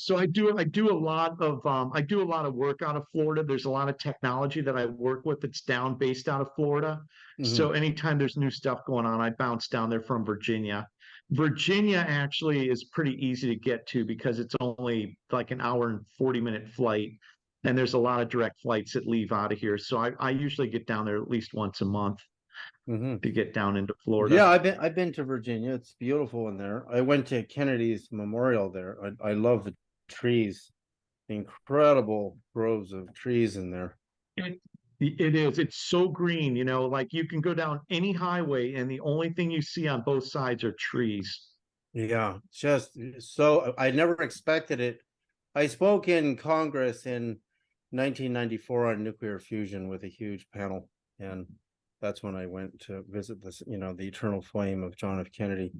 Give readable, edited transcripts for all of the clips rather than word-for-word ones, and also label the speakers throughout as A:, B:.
A: So I do a lot of work out of Florida. There's a lot of technology that I work with that's based out of Florida.
B: Hmm.
A: So anytime there's new stuff going on, I bounce down there from Virginia. Virginia actually is pretty easy to get to because it's only like an hour and 40-minute flight. And there's a lot of direct flights that leave out of here. So I usually get down there at least once a month
B: Hmm.
A: to get down into Florida.
B: Yeah, I've been to Virginia. It's beautiful in there. I went to Kennedy's Memorial there. I love the trees, incredible groves of trees in there.
A: It, it is. It's so green, like you can go down any highway and the only thing you see on both sides are trees.
B: Yeah, just so I never expected it. I spoke in Congress in 1994 on nuclear fusion with a huge panel, and that's when I went to visit this, the eternal flame of John F. Kennedy.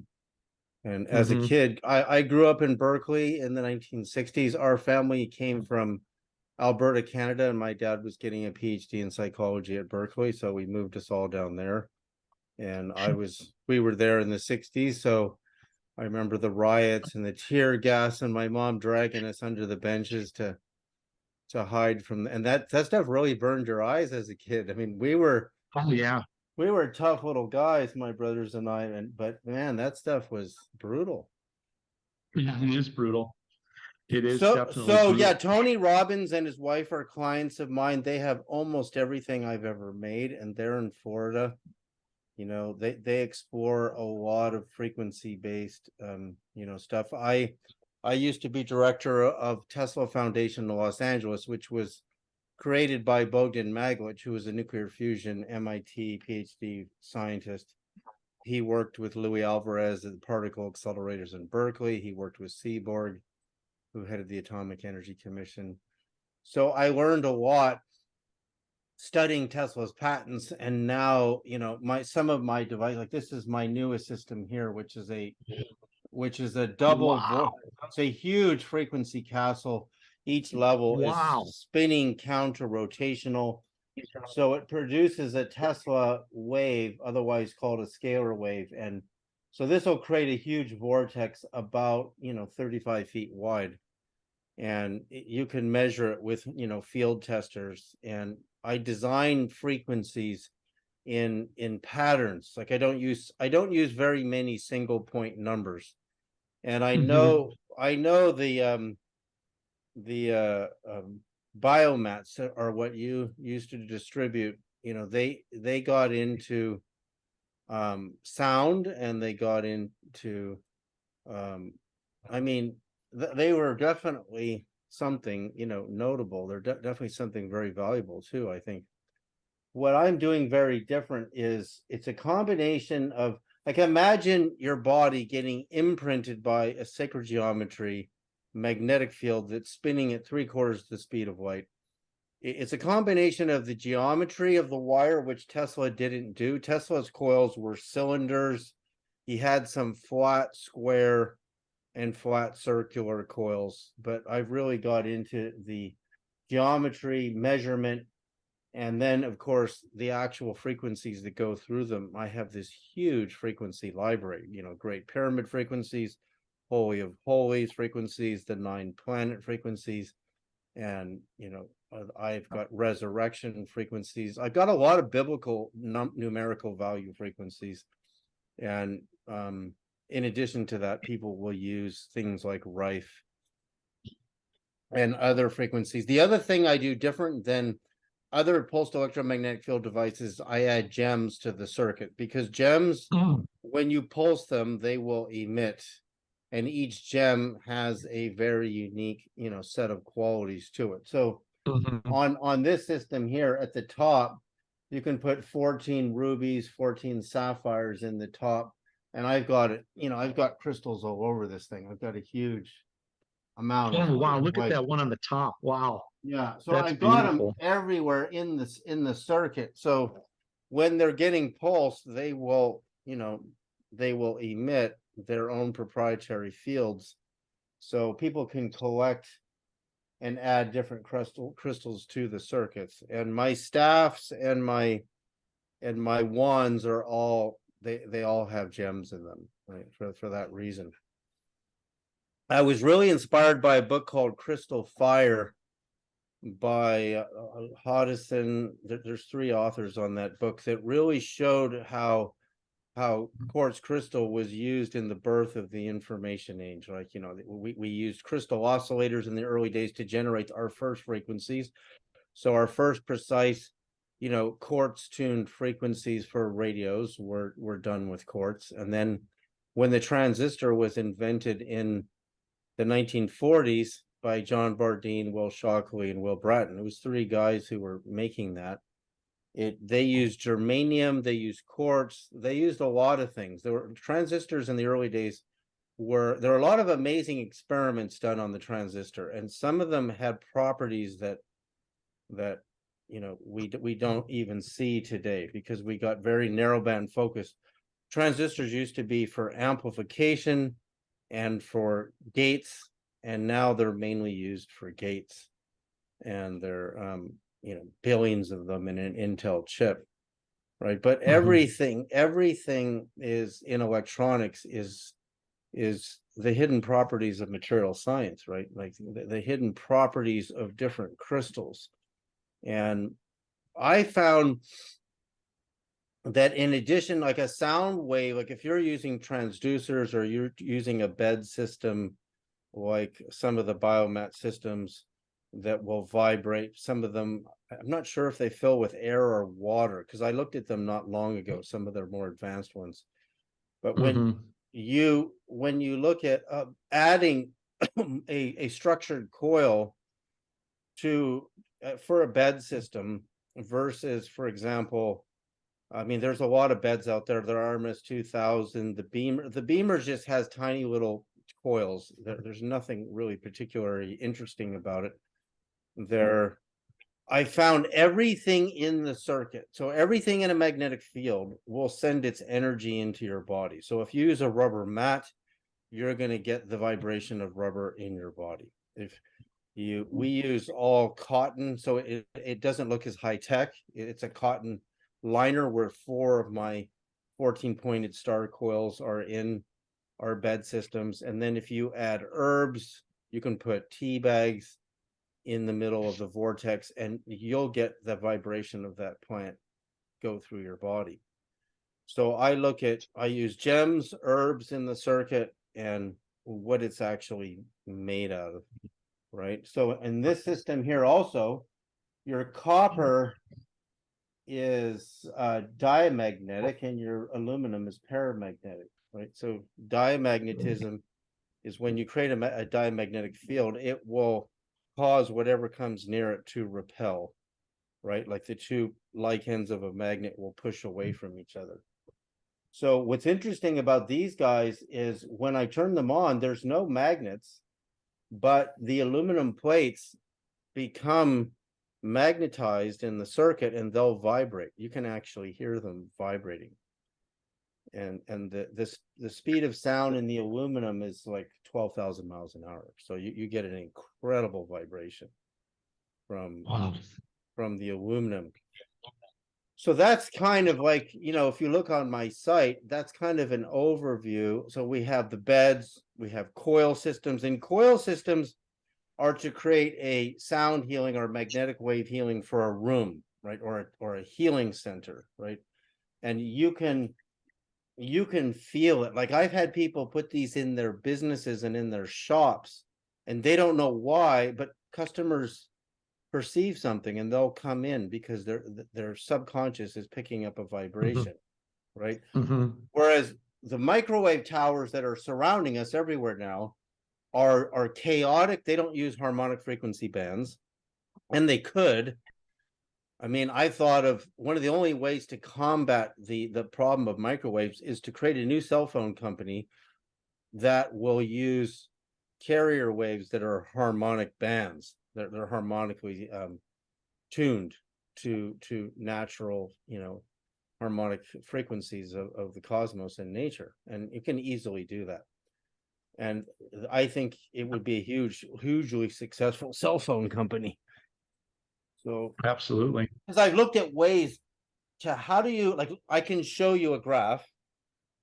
B: And as a
A: Hmm.
B: kid, I grew up in Berkeley in the 1960s. Our family came from Alberta, Canada, and my dad was getting a PhD in psychology at Berkeley, so we moved us all down there. And we were there in the 60s, so I remember the riots and the tear gas and my mom dragging us under the benches to hide from, and that stuff really burned your eyes as a kid. I mean,
A: Oh yeah.
B: we were tough little guys, my brothers and I, but man, that stuff was brutal.
A: Yeah, it is brutal. It is definitely
B: So yeah,
A: brutal.
B: Tony Robbins and his wife are clients of mine. They have almost everything I've ever made, and they're in Florida. They explore a lot of frequency based stuff. I used to be director of Tesla Foundation in Los Angeles, which was created by Bogdan Maglich, who was a nuclear fusion MIT PhD scientist. He worked with Louis Alvarez at the particle accelerators in Berkeley. He worked with Seaborg, who headed the Atomic Energy Commission. So I learned a lot studying Tesla's patents, and now my some of my device, like this is my newest system here, which is a
A: Wow.
B: it's a huge frequency castle. Each level is
A: Wow.
B: spinning counter rotational, so it produces a Tesla wave, otherwise called a scalar wave. And so this will create a huge vortex about 35 feet wide, and you can measure it with field testers. And I design frequencies in patterns. Like I don't use very many single point numbers. And I
A: Hmm.
B: know I know the biomats are what you used to distribute. They got into sound, and they got into um I mean, they were definitely something notable. They're definitely something very valuable too, I think. What I'm doing very different is it's a combination of, like, imagine your body getting imprinted by a sacred geometry magnetic field that's spinning at 3/4 the speed of light. It's a combination of the geometry of the wire, which Tesla didn't do. Tesla's coils were cylinders. He had some flat, square, and flat circular coils, but I've really got into the geometry, measurement, and then of course the actual frequencies that go through them. I have this huge frequency library, great pyramid frequencies, holy of holies frequencies, the 9 planet frequencies, and I've got resurrection frequencies. I've got a lot of biblical numerical value frequencies. And in addition to that, people will use things like rife and other frequencies. The other thing I do different than other pulsed electromagnetic field devices, I add gems to the circuit, because gems, when you pulse them, they will emit, and each gem has a very unique, set of qualities to it. So
A: Hmm.
B: on this system here at the top, you can put 14 rubies, 14 sapphires in the top, and I've got it. I've got crystals all over this thing. I've got a huge amount of
A: Oh wow, look at
B: white.
A: that one on the top. Wow.
B: Yeah, so
A: That's
B: I've got them
A: beautiful.
B: everywhere in the circuit. So when they're getting pulsed, they will emit their own proprietary fields. So people can collect and add different crystals to the circuits. And my staffs and my wands are all, they all have gems in them, right? For that reason. I was really inspired by a book called Crystal Fire by Hodgson. There's three authors on that book that really showed how quartz crystal was used in the birth of the information age. Like, you know, we used crystal oscillators in the early days to generate our first frequencies. So our first precise, you know, quartz tuned frequencies for radios were done with quartz. And then when the transistor was invented in the 1940s by John Bardeen, Will Shockley, and Will Bratton, it was three guys who were making that. They used germanium, they used quartz, they used a lot of things. There were transistors in the early days there were a lot of amazing experiments done on the transistor, and some of them had properties that you know we don't even see today because we got very narrowband focused. Transistors used to be for amplification and for gates, and now they're mainly used for gates, and they're you know, billions of them in an Intel chip, right? But everything is in electronics is the hidden properties of material science, right? Like the hidden properties of different crystals. And I found that in addition, like a sound wave, like if you're using transducers or you're using a bed system, like some of the biomat systems that will vibrate, some of them, I'm not sure if they fill with air or water, because I looked at them not long ago, some of their more advanced ones. But when you look at adding a structured coil to for a bed system versus, for example, I mean, there's a lot of beds out there. There are RMS 2000, the Beamer just has tiny little coils. There's nothing really particularly interesting about it. I found everything in the circuit. So everything in a magnetic field will send its energy into your body. So if you use a rubber mat, you're going to get the vibration of rubber in your body. We use all cotton, so it doesn't look as high tech. It's a cotton liner where 4 of my 14-pointed star coils are in our bed systems. And then if you add herbs, you can put tea bags in the middle of the vortex, and you'll get the vibration of that plant go through your body. So I use gems, herbs in the circuit, and what it's actually made out of, right? So in this system here also, your copper is diamagnetic and your aluminum is paramagnetic, right? So diamagnetism is when you create a diamagnetic field, it will cause whatever comes near it to repel, right? Like the two like ends of a magnet will push away from each other. So what's interesting about these guys is when I turn them on, there's no magnets, but the aluminum plates become magnetized in the circuit and they'll vibrate. You can actually hear them vibrating. And the speed of sound in the aluminum is like 12,000 miles an hour. So you get an incredible vibration from the aluminum. So that's kind of like, you know, if you look on my site, that's kind of an overview. So we have the beds, we have coil systems, and coil systems are to create a sound healing or magnetic wave healing for a room, right? Or a healing center, right? And you can feel it. Like I've had people put these in their businesses and in their shops, and they don't know why, but customers perceive something and they'll come in because their subconscious is picking up a vibration, right? Whereas the microwave towers that are surrounding us everywhere now are chaotic. They don't use harmonic frequency bands, and they could. I mean, I thought of one of the only ways to combat the problem of microwaves is to create a new cell phone company that will use carrier waves that are harmonic bands. They're harmonically tuned to natural, you know, harmonic frequencies of the cosmos and nature, and you can easily do that. And I think it would be a hugely successful cell phone company. So
A: Absolutely.
B: because I've looked at ways to how do you, like, I can show you a graph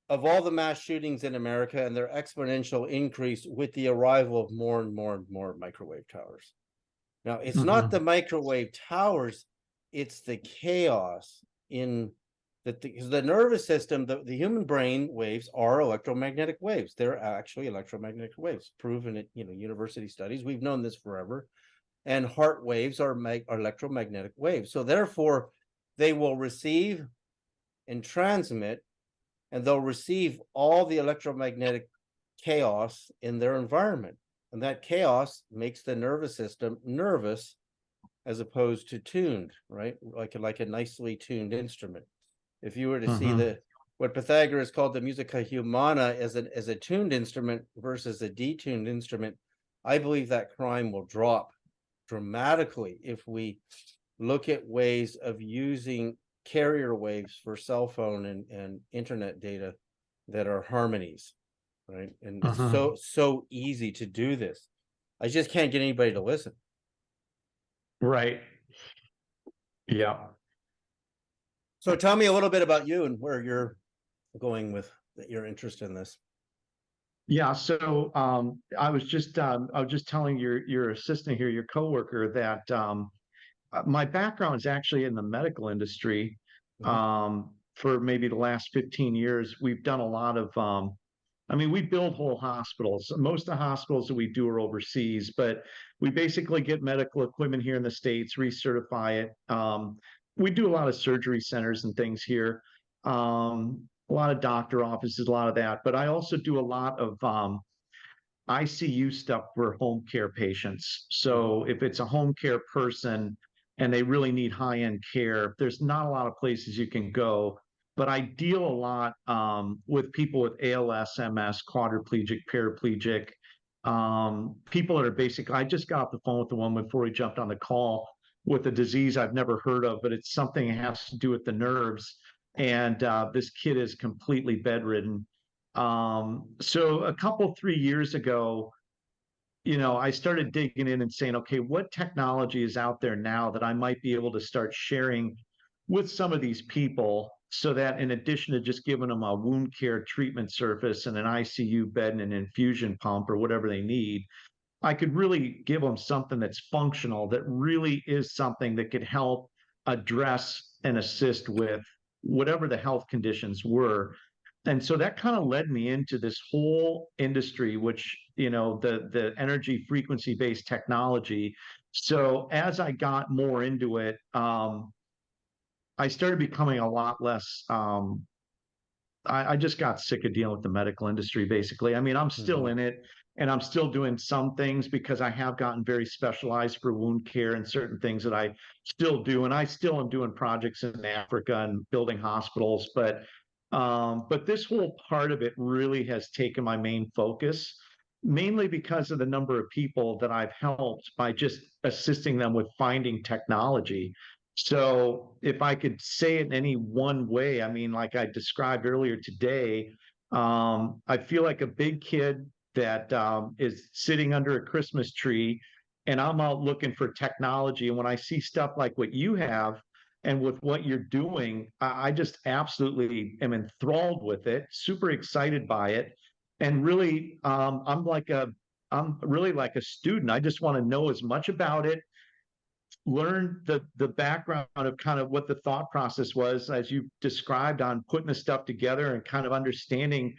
B: of all the mass shootings in America and their exponential increase with the arrival of more and more and more microwave towers. Now, it's not the microwave towers, it's the chaos in the nervous system. The human brain waves are electromagnetic waves. They're actually electromagnetic waves, proven at university studies. We've known this forever. And heart waves are electromagnetic waves. So therefore, they will receive and transmit, and they'll receive all the electromagnetic chaos in their environment. And that chaos makes the nervous system nervous as opposed to tuned, right? Like a nicely tuned instrument. If you were to see what Pythagoras called the musica humana as a tuned instrument versus a detuned instrument, I believe that crime will drop dramatically if we look at ways of using carrier waves for cell phone and internet data that are harmonies, right? And it's so easy to do this. I just can't get anybody to listen.
A: Right. Yeah.
B: So tell me a little bit about you and where you're going with your interest in this.
A: Yeah, so I was just telling your assistant here, your coworker, that my background is actually in the medical industry. For maybe the last 15 years, we've done a lot of I mean, we build whole hospitals. Most of the hospitals that we do are overseas, but we basically get medical equipment here in the States, recertify it. We do a lot of surgery centers and things here, a lot of doctor offices, a lot of that. But I also do a lot of ICU stuff for home care patients. So if it's a home care person and they really need high-end care, there's not a lot of places you can go. But I deal a lot with people with ALS, MS, quadriplegic, paraplegic, people that are basically, I just got off the phone with the one before we jumped on the call with a disease I've never heard of, but it's something that has to do with the nerves. And this kid is completely bedridden. So a couple, 3 years ago, I started digging in and saying, okay, what technology is out there now that I might be able to start sharing with some of these people so that in addition to just giving them a wound care treatment surface and an ICU bed and an infusion pump or whatever they need, I could really give them something that's functional, that really is something that could help address and assist with whatever the health conditions were. And so that kind of led me into this whole industry, which, the energy frequency based technology. So as I got more into it, I started becoming a lot less I just got sick of dealing with the medical industry, basically. I mean, I'm still in it and I'm still doing some things because I have gotten very specialized for wound care and certain things that I still do. And I still am doing projects in Africa and building hospitals. But this whole part of it really has taken my main focus, mainly because of the number of people that I've helped by just assisting them with finding technology. So if I could say it in any one way, I mean, like I described earlier today, I feel like a big kid that is sitting under a Christmas tree, and I'm out looking for technology. And when I see stuff like what you have and with what you're doing, I just absolutely am enthralled with it, super excited by it. And really, I'm really like a student. I just want to know as much about it, learn the background of kind of what the thought process was as you described on putting the stuff together and kind of understanding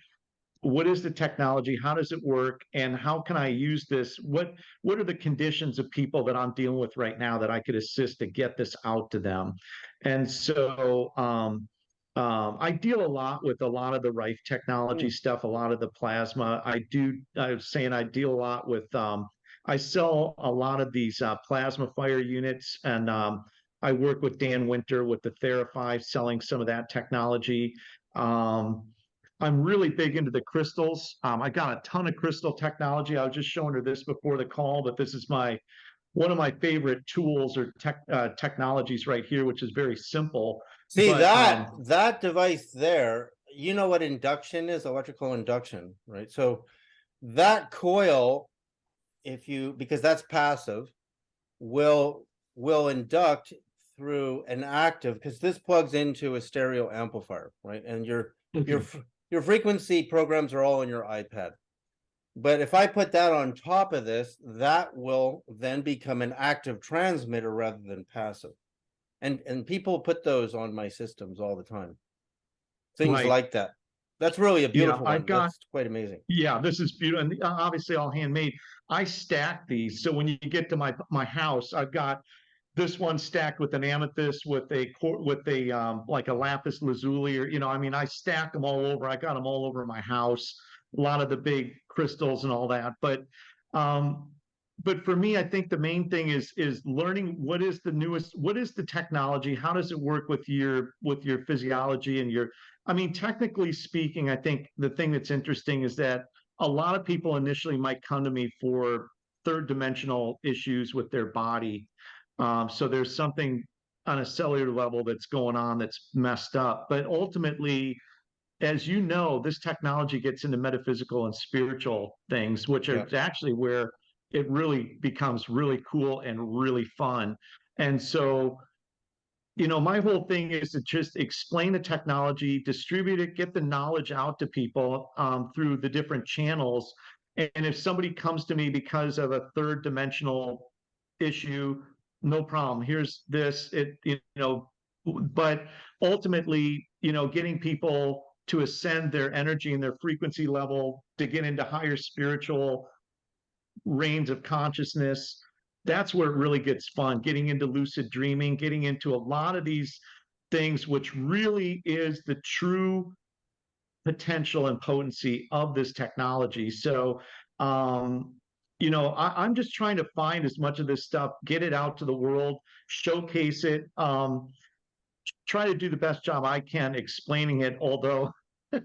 A: what is the technology, how does it work, and how can I use this, what are the conditions of people that I'm dealing with right now that I could assist to get this out to them. And so I deal a lot with a lot of the Rife technology stuff, a lot of the plasma. I was saying I deal a lot with I sell a lot of these plasma fire units, and I work with Dan Winter with the Therify, selling some of that technology. I'm really big into the crystals. I got a ton of crystal technology. I was just showing her this before the call, but this is one of my favorite tools or technologies right here, which is very simple.
B: See,
A: But
B: that device there, you know what induction is? Electrical induction, right? So that coil, because that's passive, will induct through an active, because this plugs into a stereo amplifier, right? And your your frequency programs are all in your iPad. But if I put that on top of this, that will then become an active transmitter rather than passive. And people put those on my systems all the time. Things
A: Right.
B: like that. That's really a
A: Yeah,
B: beautiful
A: I've
B: one.
A: got
B: That's quite amazing.
A: Yeah, this is beautiful, and obviously all handmade. I stack these, so when you get to my house, I've got this one stacked with an amethyst, with a like a lapis lazuli, or I mean, I stack them all over. I got them all over my house. A lot of the big crystals and all that, um, but for me, I think the main thing is learning what is the newest, what is the technology, how does it work with your physiology and your. I mean, technically speaking, I think the thing that's interesting is that a lot of people initially might come to me for third dimensional issues with their body. So there's something on a cellular level that's going on that's messed up. But ultimately, as you know, this technology gets into metaphysical and spiritual things, which are
B: Yeah.
A: actually where it really becomes really cool and really fun. And so, my whole thing is to just explain the technology, distribute it, get the knowledge out to people through the different channels. And if somebody comes to me because of a third dimensional issue, no problem. Here's this, but ultimately, getting people to ascend their energy and their frequency level to get into higher spiritual range of consciousness. That's where it really gets fun, getting into lucid dreaming, getting into a lot of these things, which really is the true potential and potency of this technology. So, I'm just trying to find as much of this stuff, get it out to the world, showcase it, try to do the best job I can explaining it, although
B: Well,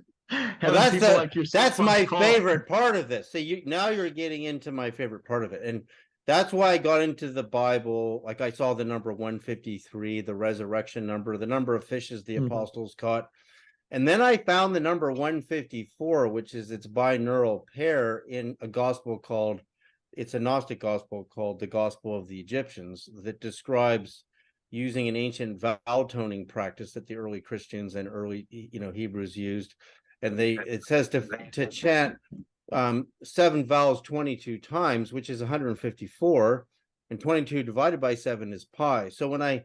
A: having people like yourself
B: that's
A: on the
B: my
A: call.
B: favorite part of this. So now you're getting into my favorite part of it. And that's why I got into the Bible. Like I saw the number 153, the resurrection number, the number of fishes the
A: Mhm.
B: apostles caught. And then I found the number 154, which is its binaural pair in a gospel called, it's a Gnostic gospel called the Gospel of the Egyptians, that describes using an ancient vowel toning practice that the early Christians and early, Hebrews used. And it says to chant 7 vowels 22 times, which is 154, and 22 divided by 7 is pi. So when I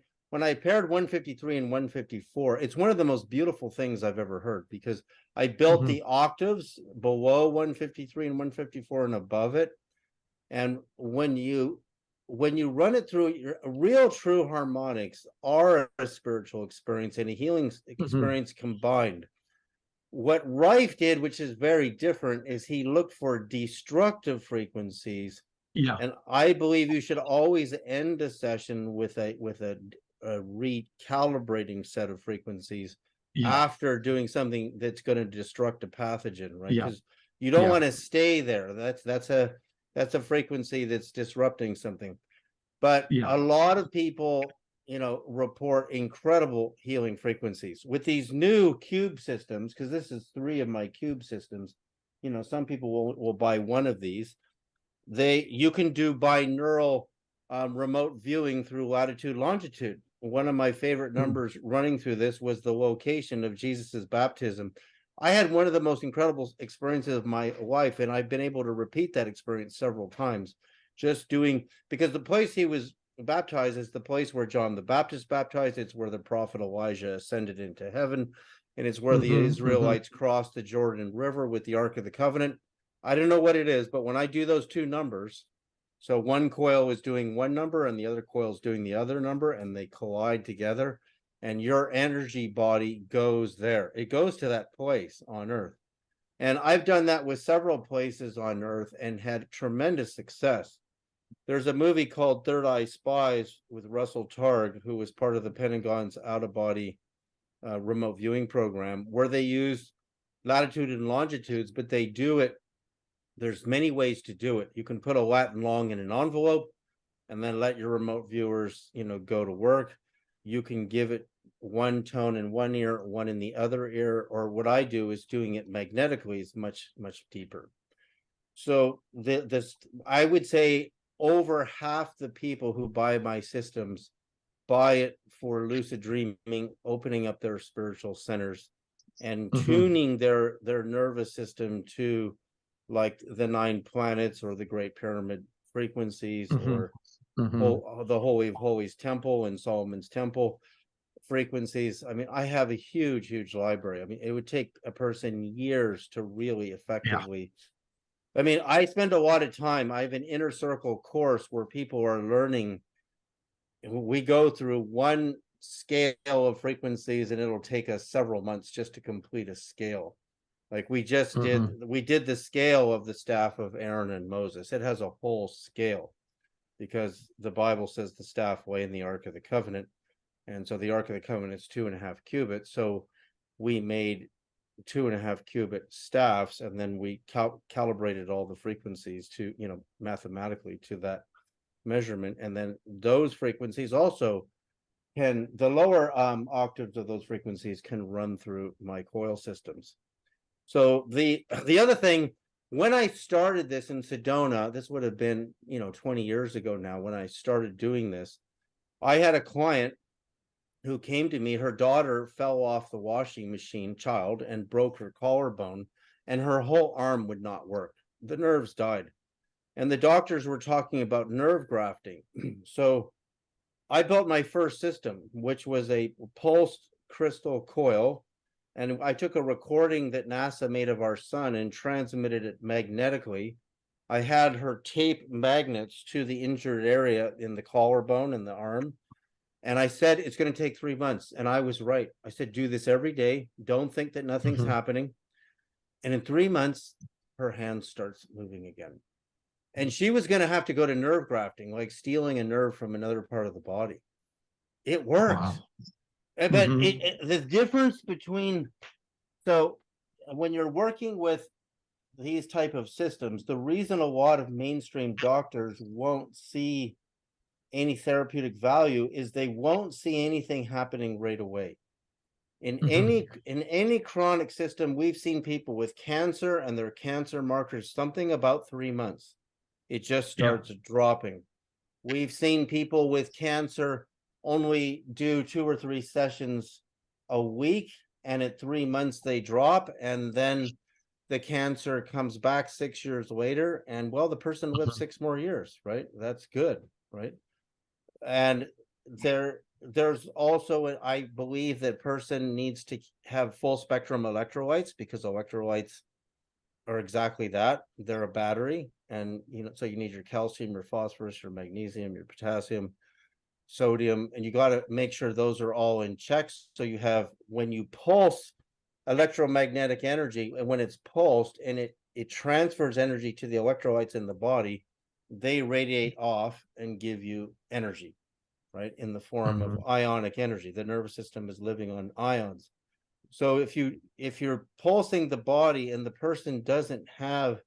B: paired 153 and 154, it's one of the most beautiful things I've ever heard, because I built the octaves below 153 and 154 and above it. And when you run it through, your real true harmonics are a spiritual experience and a healing experience combined. What Rife did, which is very different, is he looked for destructive frequencies.
A: Yeah.
B: And I believe you should always end a session with a recalibrating set of frequencies
A: Yeah.
B: after doing something that's going to destruct a pathogen, right?
A: Yeah.
B: Because you don't
A: Yeah.
B: want to stay there. That's a frequency that's disrupting something. But
A: Yeah.
B: a lot of people, report incredible healing frequencies with these new cube systems, because this is 3 of my cube systems. Some people will buy one of these. You can do binaural remote viewing through latitude, longitude. One of my favorite numbers running through this was the location of Jesus's baptism. I had one of the most incredible experiences of my life, and I've been able to repeat that experience several times, just doing, because the place he was baptized is the place where John the Baptist baptized. It's where the prophet Elijah ascended into heaven, and it's where the Israelites crossed the Jordan River with the Ark of the Covenant. I don't know what it is, but when I do those 2 numbers, so one coil is doing one number and the other coil is doing the other number, and they collide together, and your energy body goes there. It goes to that place on Earth. And I've done that with several places on Earth and had tremendous success. There's a movie called Third Eye Spies with Russell Targ, who was part of the Pentagon's out-of-body remote viewing program, where they use latitude and longitudes, but they do it. There's many ways to do it. You can put a Latin long in an envelope and then let your remote viewers, go to work. You can give it one tone in one ear, one in the other ear, or what I do is doing it magnetically is much, much deeper. So I would say over half the people who buy my systems buy it for lucid dreaming, opening up their spiritual centers, and
A: Mhm.
B: tuning their nervous system to like the 9 planets or the Great Pyramid frequencies,
A: Mhm.
B: or
A: Mhm.
B: the Holy of Holies temple and Solomon's temple frequencies. I mean, I have a huge library. I mean, it would take a person years to really
A: Yeah.
B: effectively. I mean, I spend a lot of time. I have an inner circle course where people are learning. We go through one scale of frequencies, and it'll take us several months just to complete a scale. Like we
A: Mhm.
B: did the scale of the staff of Aaron and Moses. It has a whole scale because the Bible says the staff lay in the Ark of the Covenant. And so the Ark of the Covenant is 2.5 cubits. So we made 2.5 cubit staffs, and then we calibrated all the frequencies to, mathematically to that measurement. And then those frequencies also the lower octaves of those frequencies can run through my coil systems. So the other thing, when I started this in Sedona, this would have been 20 years ago now. When I started doing this, I had a client who came to me. Her daughter fell off the washing machine, child, and broke her collarbone, and her whole arm would not work. The nerves died, and the doctors were talking about nerve grafting. So I built my first system, which was a pulsed crystal coil. And I took a recording that NASA made of our sun and transmitted it magnetically. I had her tape magnets to the injured area in the collarbone and the arm. And I said, it's going to take 3 months. And I was right. I said, do this every day. Don't think that nothing's
A: Mhm.
B: happening. And in 3 months, her hand starts moving again. And she was going to have to go to nerve grafting, like stealing a nerve from another part of the body. It worked.
A: Wow.
B: But
A: Mhm.
B: the difference between, so when you're working with these type of systems, the reason a lot of mainstream doctors won't see any therapeutic value is they won't see anything happening right away. In
A: Mhm.
B: any chronic system, we've seen people with cancer and their cancer markers something about 3 months. It just
A: Yeah.
B: starts dropping. We've seen people with cancer only do 2 or 3 sessions a week, and at 3 months they drop, and then the cancer comes back 6 years later, and well, the person lives
A: Mhm.
B: 6 more years, right? That's good, right? And there's also, I believe that person needs to have full spectrum electrolytes, because electrolytes are exactly that. They're a battery, and so you need your calcium, your phosphorus, your magnesium, your potassium, sodium, and you got to make sure those are all in checks. So you have, when you pulse electromagnetic energy, and when it's pulsed and it transfers energy to the electrolytes in the body, they radiate off and give you energy, right, in the form of
A: Mhm.
B: ionic energy. The nervous system is living on ions. So if you're pulsing the body and the person doesn't have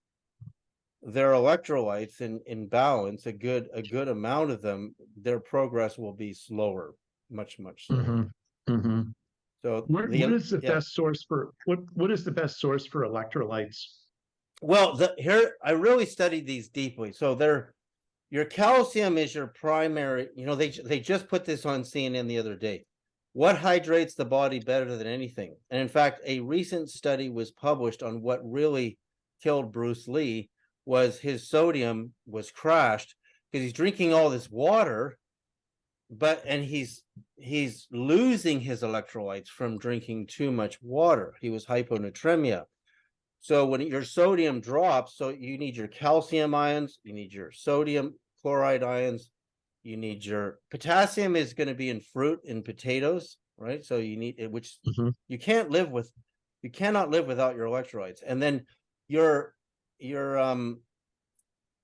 B: their electrolytes in balance, a good amount of them, their progress will be slower, much slower.
A: Mhm. Mhm.
B: So
A: What is the
B: yeah.
A: best source for what is the best source for electrolytes?
B: Well, here I really studied these deeply. So your calcium is your primary. They just put this on CNN the other day. What hydrates the body better than anything? And in fact, a recent study was published on what really killed Bruce Lee. Was his sodium was crashed because he's drinking all this water, and he's losing his electrolytes from drinking too much water. He was hyponatremia. So when your sodium drops, so you need your calcium ions, you need your sodium chloride ions, you need your potassium is going to be in fruit and potatoes, right? So you need it, which
A: Mhm.
B: you can't live with. You cannot live without your electrolytes. And then your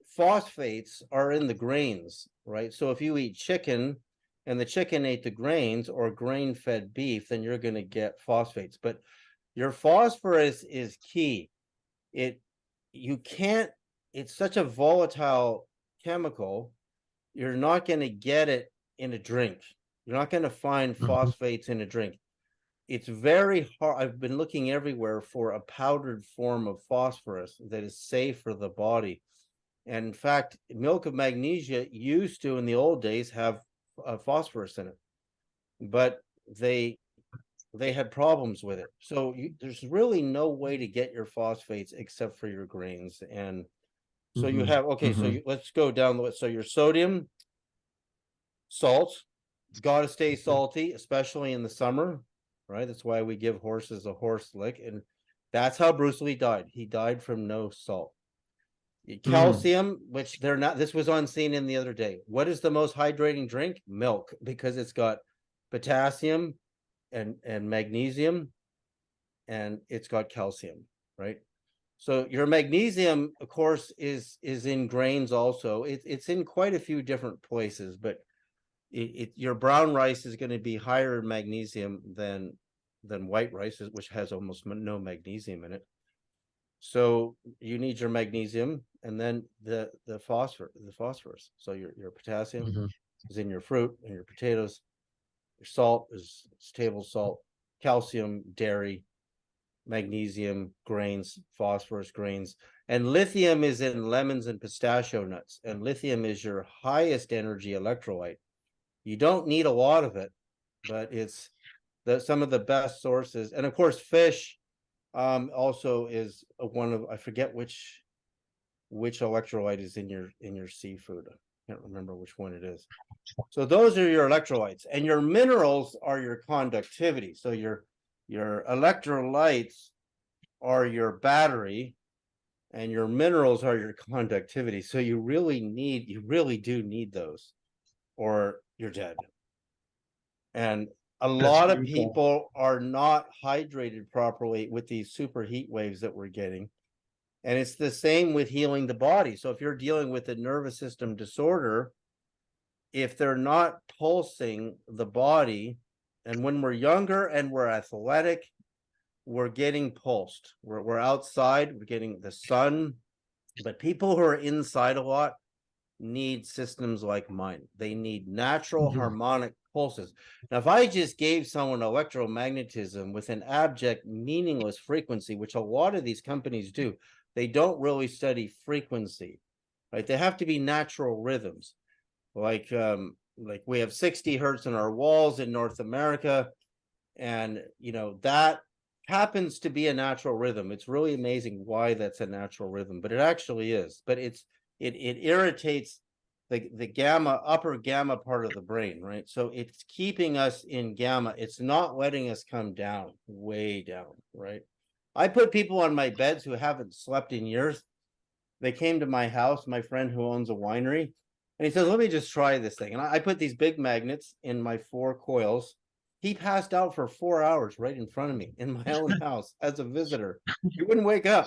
B: phosphates are in the grains, right? So if you eat chicken and the chicken ate the grains or grain-fed beef, then you're going to get phosphates. But your phosphorus is key. It you can't It's such a volatile chemical. You're not going to get it in a drink. You're not going to find
A: Mhm.
B: phosphates in a drink. It's very hard. I've been looking everywhere for a powdered form of phosphorus that is safe for the body. And in fact, milk of magnesia used to, in the old days, have phosphorus in it, but they they had problems with it. So there's really no way to get your phosphates except for your grains. And so you have, okay, so let's go down the list. So your sodium, salt, got to stay salty, especially in the summer, right? That's why we give horses a horse lick. And that's how Bruce Lee died. He died from no salt. Calcium, which they're not, this was on scene the other day. What is the most hydrating drink? Milk, because it's got potassium and magnesium, and it's got calcium, right? So your magnesium, of course, is in grains also. It's in quite a few different places, but your brown rice is going to be higher in magnesium than white rice, which has almost no magnesium in it. So you need your magnesium, and then the phosphorus. So your potassium is in your fruit and your potatoes. Your salt is table salt, calcium, dairy, magnesium, grains, phosphorus, grains, and lithium is in lemons and pistachio nuts. And lithium is your highest energy electrolyte. You don't need a lot of it, but it's some of the best sources. And of course, fish also is one of, I forget which electrolyte is in your seafood. I can't remember which one it is. So those are your electrolytes, and your minerals are your conductivity. So your electrolytes are your battery, and your minerals are your conductivity. So you really do need those, or you're dead. And a lot of people are not hydrated properly with these super heat waves that we're getting. And it's the same with healing the body. So if you're dealing with a nervous system disorder, if they're not pulsing the body, and when we're younger and we're athletic, we're getting pulsed. We're outside, we're getting the sun. But people who are inside a lot need systems like mine. They need natural harmonic pulses. Now, if I just gave someone electromagnetism with an abject, meaningless frequency, which a lot of these companies do, they don't really study frequency, right? They have to be natural rhythms. Like we have 60 hertz in our walls in North America, and that happens to be a natural rhythm. It's really amazing why that's a natural rhythm, but it actually is. But it irritates the upper gamma part of the brain, right? So it's keeping us in gamma. It's not letting us come down, way down, right? I put people on my beds who haven't slept in years. They came to my house, my friend who owns a winery, and he says, let me just try this thing. And I put these big magnets in my 4 coils. He passed out for 4 hours right in front of me in my own house as a visitor. He wouldn't wake up.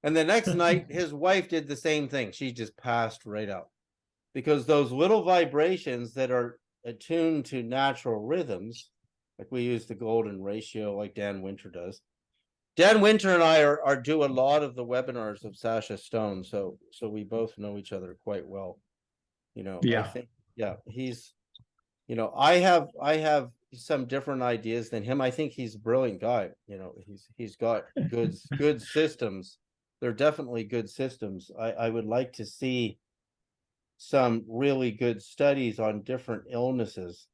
B: And the next night, his wife did the same thing. She just passed right out. Because those little vibrations that are attuned to natural rhythms, like we use the golden ratio, like Dan Winter does. Dan Winter and I are do a lot of the webinars of Sasha Stone, so we both know each other quite well. I think, he's, I have some different ideas than him. I think he's a brilliant guy. He's got good systems. They're definitely good systems. I would like to see some really good studies on different illnesses.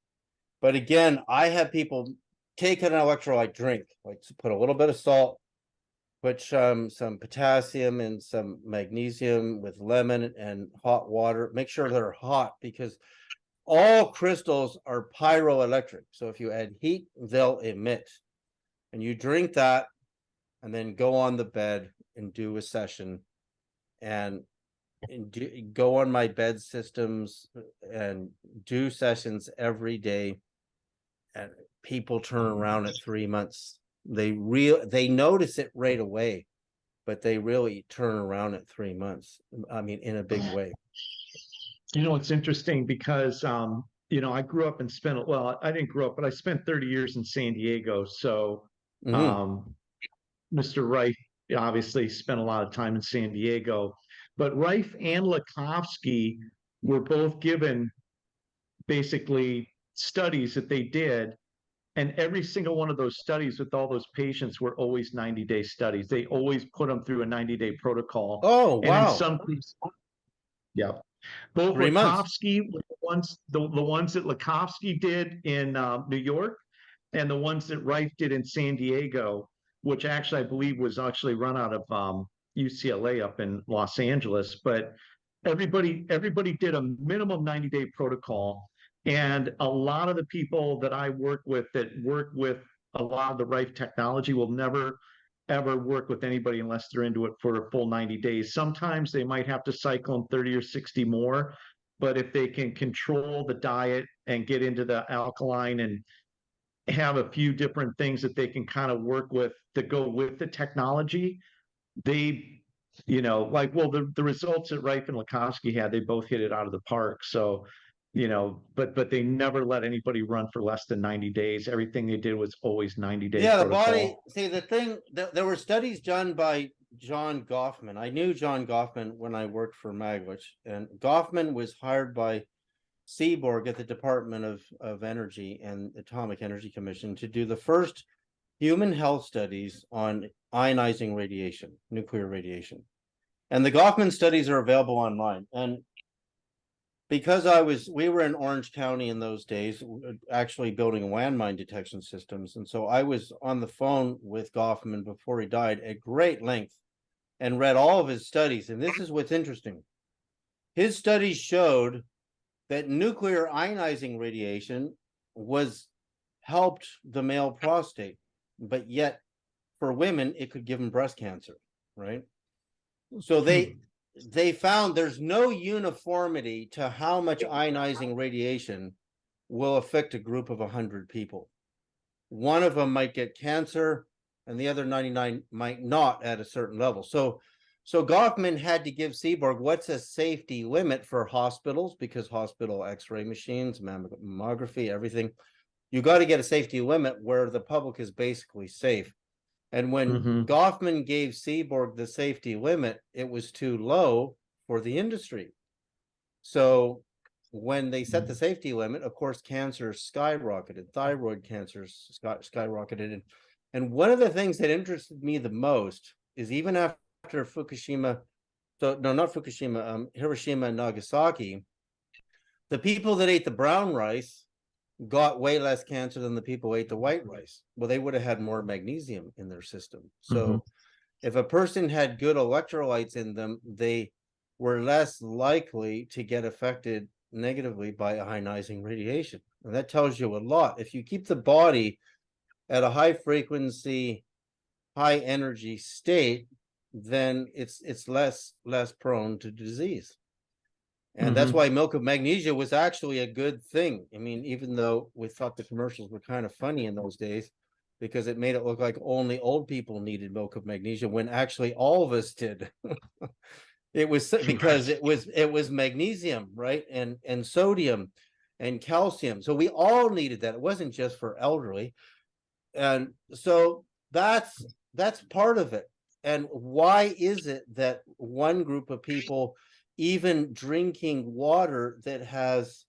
B: But again, I have people take an electrolyte drink, like put a little bit of salt, put some potassium and some magnesium with lemon and hot water. Make sure they're hot, because all crystals are pyroelectric. So if you add heat, they'll emit. And you drink that and then go on the bed and do a session, and go on my bed systems and do sessions every day. And people turn around at 3 months. They notice it right away, but they really turn around at 3 months. I mean, in a big way.
A: It's interesting because I grew up and I didn't grow up, but I spent 30 years in San Diego. So Mr. Reif obviously spent a lot of time in San Diego, but Reif and Lakovsky were both given basically studies that they did. And every single one of those studies with all those patients were always 90-day studies. They always put them through a 90-day protocol.
B: Oh, wow.
A: And in some cases, both
B: 3 months.
A: Lakovsky, the ones that Lakovsky did in New York, and the ones that Rife did in San Diego, which actually I believe was actually run out of UCLA up in Los Angeles, but everybody did a minimum 90-day protocol. And a lot of the people that I work with that work with a lot of the Rife technology will never ever work with anybody unless they're into it for a full 90 days. Sometimes they might have to cycle in 30 or 60 more, but if they can control the diet and get into the alkaline and have a few different things that they can kind of work with to go with the technology, they, like, well, the results that Rife and Lakovsky had, they both hit it out of the park. So, but they never let anybody run for less than 90 days. Everything they did was always 90-day
B: Yeah, the body.
A: protocol.
B: See, the thing, there were studies done by John Goffman. I knew John Goffman when I worked for Magwitch, and Goffman was hired by Seaborg at the Department of Energy and Atomic Energy Commission to do the first human health studies on ionizing radiation, nuclear radiation. And the Goffman studies are available online. And because we were in Orange County in those days, actually building landmine detection systems. And so I was on the phone with Goffman before he died at great length and read all of his studies. And this is what's interesting. His studies showed that nuclear ionizing radiation helped the male prostate, but yet for women, it could give them breast cancer, right? So they found there's no uniformity to how much ionizing radiation will affect a group of 100 people. One of them might get cancer and the other 99 might not at a certain level. So Goffman had to give Seaborg what's a safety limit for hospitals, because hospital x-ray machines, mammography, everything, you got to get a safety limit where the public is basically safe. And when Goffman gave Seaborg the safety limit, it was too low for the industry. So when they set the safety limit, of course, cancer skyrocketed, thyroid cancer skyrocketed. And one of the things that interested me the most is even after Fukushima, Hiroshima and Nagasaki, the people that ate the brown rice got way less cancer than the people who ate the white rice. Well, they would have had more magnesium in their system. So if a person had good electrolytes in them, they were less likely to get affected negatively by ionizing radiation. And that tells you a lot. If you keep the body at a high frequency, high energy state, then it's less prone to disease. And that's why milk of magnesia was actually a good thing. I mean, even though we thought the commercials were kind of funny in those days, because it made it look like only old people needed milk of magnesia, when actually all of us did. It was because it was magnesium, right? And sodium and calcium. So we all needed that. It wasn't just for elderly. And so that's part of it. And why is it that one group of people, even drinking water that has,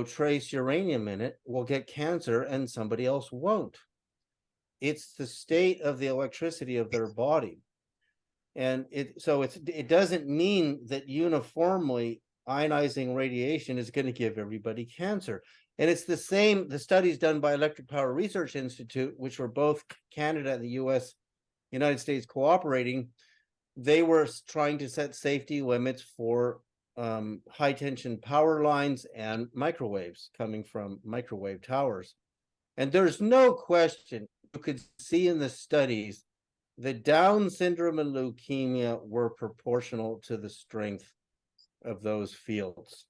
B: trace uranium in it, will get cancer and somebody else won't? It's the state of the electricity of their body. And it doesn't mean that uniformly ionizing radiation is going to give everybody cancer. And it's the same, the studies done by Electric Power Research Institute, which were both Canada and the United States cooperating. They were trying to set safety limits for high tension power lines and microwaves coming from microwave towers. And there's no question, you could see in the studies that Down syndrome and leukemia were proportional to the strength of those fields,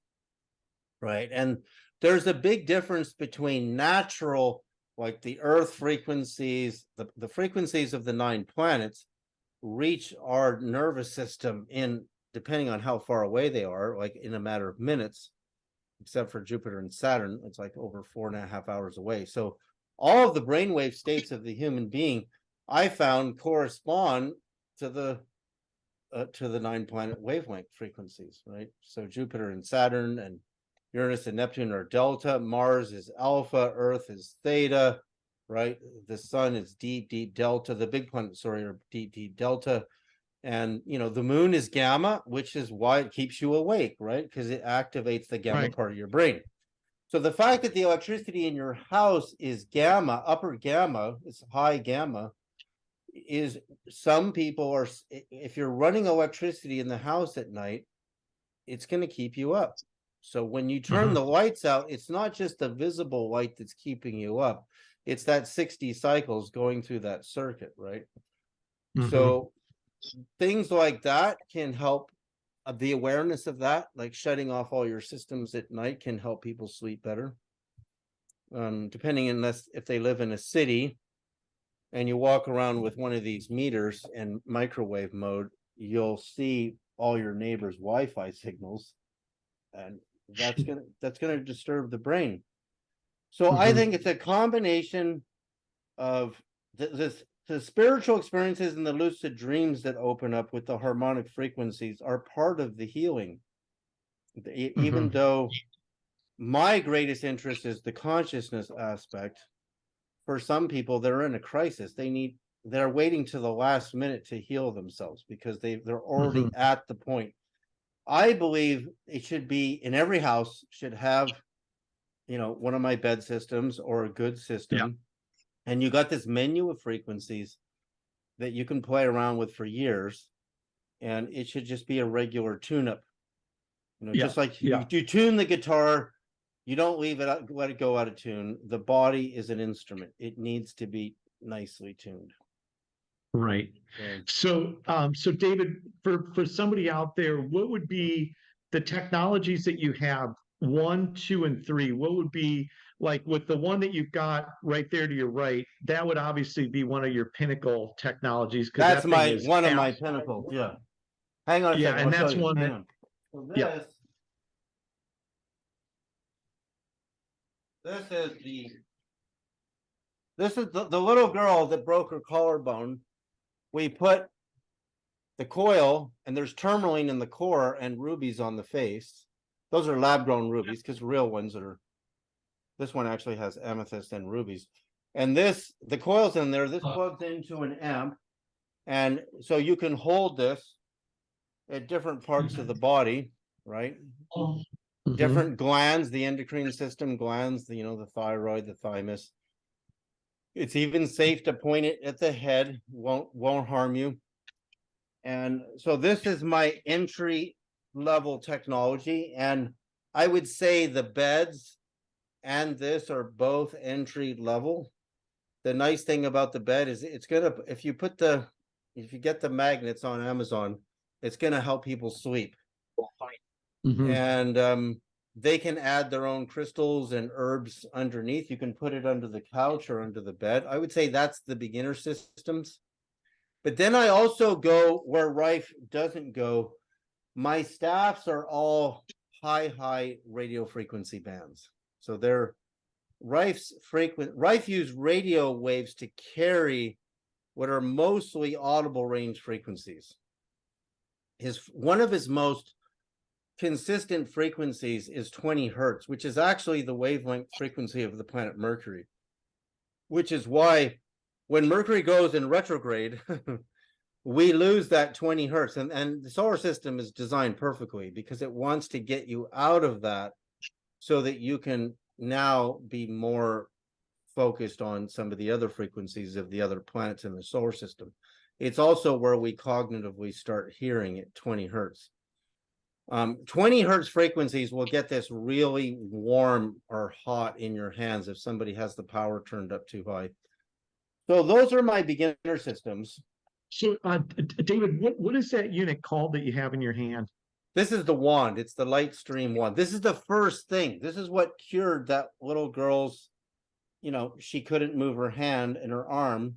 B: right? And there's a big difference between natural, like the Earth frequencies, the frequencies of the 9 planets reach our nervous system in, depending on how far away they are, like in a matter of minutes, except for Jupiter and Saturn, it's like over 4.5 hours away. So all of the brainwave states of the human being, I found, correspond to the 9 planet wavelength frequencies, right? So Jupiter and Saturn and Uranus and Neptune are delta, Mars is alpha, Earth is theta, right? The sun is deep delta, the big planets, are deep delta. And, the moon is gamma, which is why it keeps you awake, right? Because it activates the gamma part of your brain. So the fact that the electricity in your house is gamma, upper gamma, it's high gamma, is some people are, if you're running electricity in the house at night, it's going to keep you up. So when you turn the lights out, it's not just the visible light that's keeping you up. It's that 60 cycles going through that circuit, right? So things like that can help. The awareness of that, like shutting off all your systems at night, can help people sleep better. Depending, unless if they live in a city and you walk around with one of these meters in microwave mode, you'll see all your neighbors' Wi-Fi signals, and that's gonna disturb the brain. So I think it's a combination of the spiritual experiences and the lucid dreams that open up with the harmonic frequencies are part of the healing. Even though my greatest interest is the consciousness aspect, for some people they're in a crisis. They're waiting to the last minute to heal themselves because they're already at the point. I believe it should be in every house should have, one of my bed systems or a good system. And you got this menu of frequencies that you can play around with for years. And it should just be a regular tune-up. Just like you tune the guitar, you don't let it go out of tune. The body is an instrument. It needs to be nicely tuned.
A: Right. So, so David, for somebody out there, what would be the technologies that you have, 1, 2, and 3? What would be, like, with the one that you've got right there to your right? That would obviously be one of your pinnacle technologies, because
B: That's
A: that thing is
B: one of my pinnacles. Yeah. Hang on a second.
A: and
B: I'll
A: that's
B: show you.
A: one
B: Hang
A: that
B: on. So this is the little girl that broke her collarbone. We put the coil, and there's tourmaline in the core and rubies on the face. Those are lab grown rubies, because real ones this one actually has amethyst and rubies. And the coil's in there. This plugs into an amp. And so you can hold this at different parts of the body, right? Different glands, the endocrine system glands, the thyroid, the thymus. It's even safe to point it at the head, won't harm you. And so this is my entry level technology. And I would say the beds and this are both entry level. The nice thing about the bed is it's gonna, if you get the magnets on Amazon, it's gonna help people sleep. And they can add their own crystals and herbs underneath. You can put it under the couch or under the bed. I would say that's the beginner systems. But then I also go where Rife doesn't go. My staffs are all high radio frequency bands. So they're Rife use radio waves to carry what are mostly audible range frequencies. One of his most consistent frequencies is 20 hertz, which is actually the wavelength frequency of the planet Mercury, which is why when Mercury goes in retrograde, we lose that 20 hertz. And the solar system is designed perfectly because it wants to get you out of that so that you can now be more focused on some of the other frequencies of the other planets in the solar system. It's also where we cognitively start hearing at 20 hertz. 20 hertz frequencies will get this really warm or hot in your hands if somebody has the power turned up too high. So those are my beginner systems.
A: So, David, what is that unit called that you have in your hand?
B: This is the wand. It's the light stream wand. This is the first thing. This is what cured that little girl's, she couldn't move her hand and her arm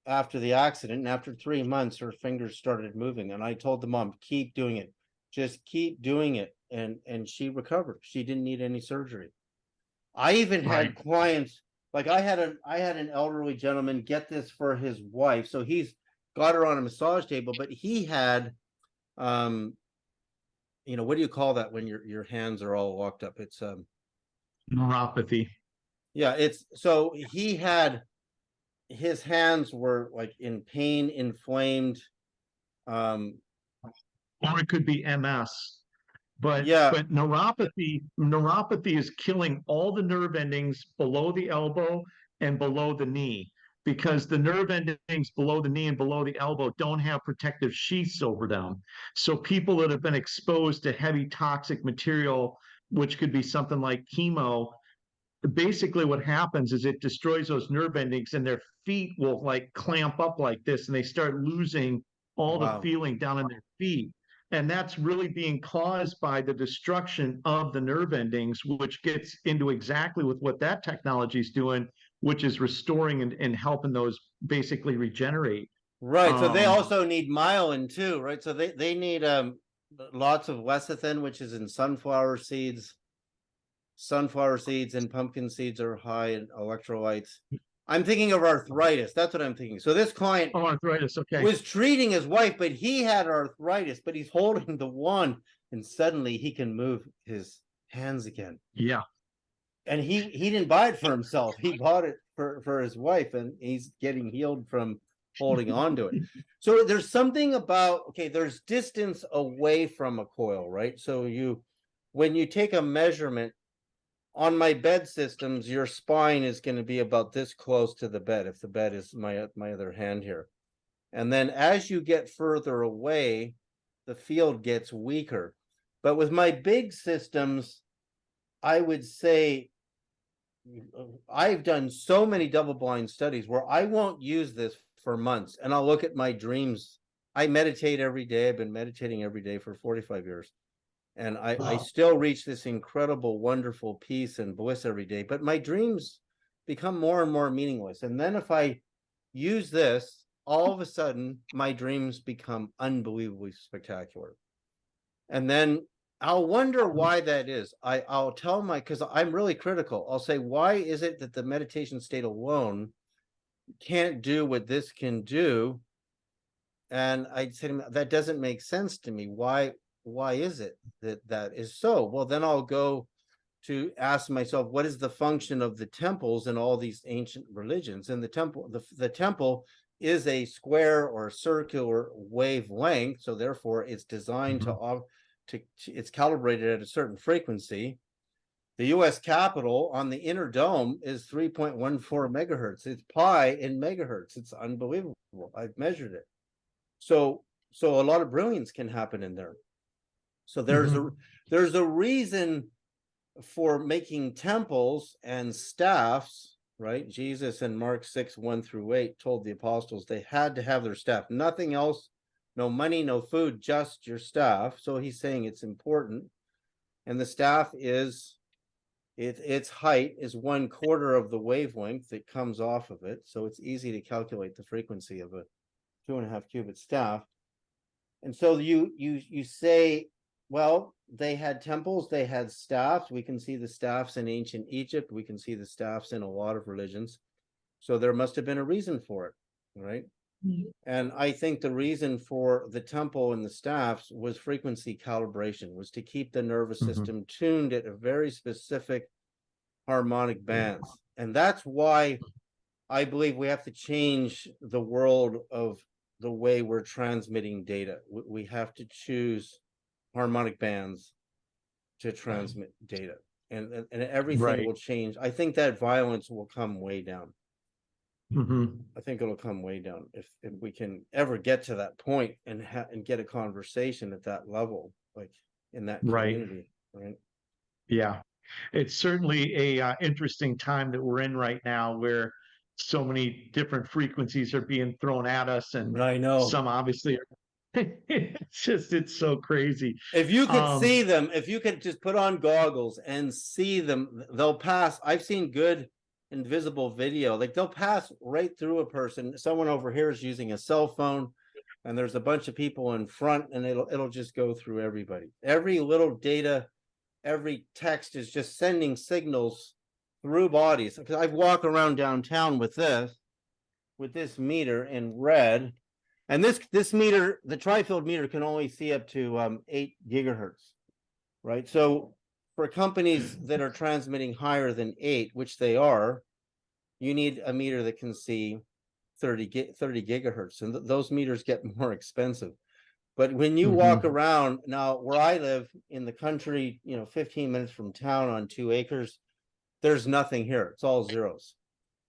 B: after the accident. And after 3 months, her fingers started moving. And I told the mom, keep doing it. Just keep doing it. And she recovered. She didn't need any surgery. I even had clients, like I had an elderly gentleman get this for his wife. So he's got her on a massage table, but he had, what do you call that when your hands are all locked up? It's
A: neuropathy.
B: Yeah, so he had, his hands were like in pain, inflamed.
A: Or it could be MS. But
B: Yeah.
A: neuropathy is killing all the nerve endings below the elbow and below the knee, because the nerve endings below the knee and below the elbow don't have protective sheaths over them. So people that have been exposed to heavy toxic material, which could be something like chemo, basically what happens is it destroys those nerve endings, and their feet will like clamp up like this, and they start losing all the
B: Wow.
A: feeling down in their feet. And that's really being caused by the destruction of the nerve endings, which gets into exactly with what that technology is doing, which is restoring and helping those basically regenerate.
B: Right. So they
A: um
B: also need myelin too, right? So they need lots of lecithin, which is in sunflower seeds. Sunflower seeds and pumpkin seeds are high in electrolytes. I'm thinking of arthritis. That's what I'm thinking. So this client
A: oh, arthritis, okay.
B: was treating his wife, but he had arthritis, but he's holding the wand and suddenly he can move his hands again.
A: Yeah.
B: And he didn't buy it for himself. He bought it for his wife, and he's getting healed from holding on to it. So there's something about, okay, there's distance away from a coil, right? So when you take a measurement on my bed systems, your spine is going to be about this close to the bed, if the bed is my other hand here. And then as you get further away, the field gets weaker. But with my big systems, I would say I've done so many double blind studies where I won't use this for months, and I'll look at my dreams. I meditate every day. I've been meditating every day for 45 years. And I still reach this incredible, wonderful peace and bliss every day. But my dreams become more and more meaningless. And then if I use this, all of a sudden, my dreams become unbelievably spectacular. And then I'll wonder why that is. I'll tell because I'm really critical. I'll say, why is it that the meditation state alone can't do what this can do? And I'd say to him, that doesn't make sense to me. Why is it that is so? Well, then I'll go to ask myself, what is the function of the temples in all these ancient religions? And the temple is a square or circular wavelength, so therefore it's designed to it's calibrated at a certain frequency. The U.S. Capitol on the inner dome is 3.14 megahertz. It's pi in megahertz. It's unbelievable. I've measured it. So a lot of brilliance can happen in there. So there's a reason for making temples and staffs, right? Jesus in Mark 6:1-8 told the apostles they had to have their staff, nothing else, no money, no food, just your staff. So he's saying it's important. And the staff is its height is 1/4 of the wavelength that comes off of it. So it's easy to calculate the frequency of a 2.5 cubit staff. And so you say, well, they had temples, they had staffs. We can see the staffs in ancient Egypt. We can see the staffs in a lot of religions. So there must have been a reason for it, right? Mm-hmm. And I think the reason for the temple and the staffs was frequency calibration, was to keep the nervous system tuned at a very specific harmonic bands. And that's why I believe we have to change the world of the way we're transmitting data. We have to choose harmonic bands to transmit data, and everything will change. I think that violence will come way down. I think it'll come way down if we can ever get to that point and get a conversation at that level, like in that community, right?
A: Yeah, it's certainly a interesting time that we're in right now, where so many different frequencies are being thrown at us, and
B: I know
A: some obviously are it's so crazy.
B: If you could see them, if you could just put on goggles and see them, they'll pass. I've seen good invisible video, like they'll pass right through a person. Someone over here is using a cell phone, and there's a bunch of people in front, and it'll just go through everybody. Every little data, every text is just sending signals through bodies. Because I've walked around downtown with this meter in red. And this meter, the tri-field meter, can only see up to 8 gigahertz, right? So for companies that are transmitting higher than 8, which they are, you need a meter that can see 30 gigahertz, and those meters get more expensive. But when you walk
A: Mhm.
B: around now, where I live in the country, 15 minutes from town on 2 acres, there's nothing here. It's all zeros.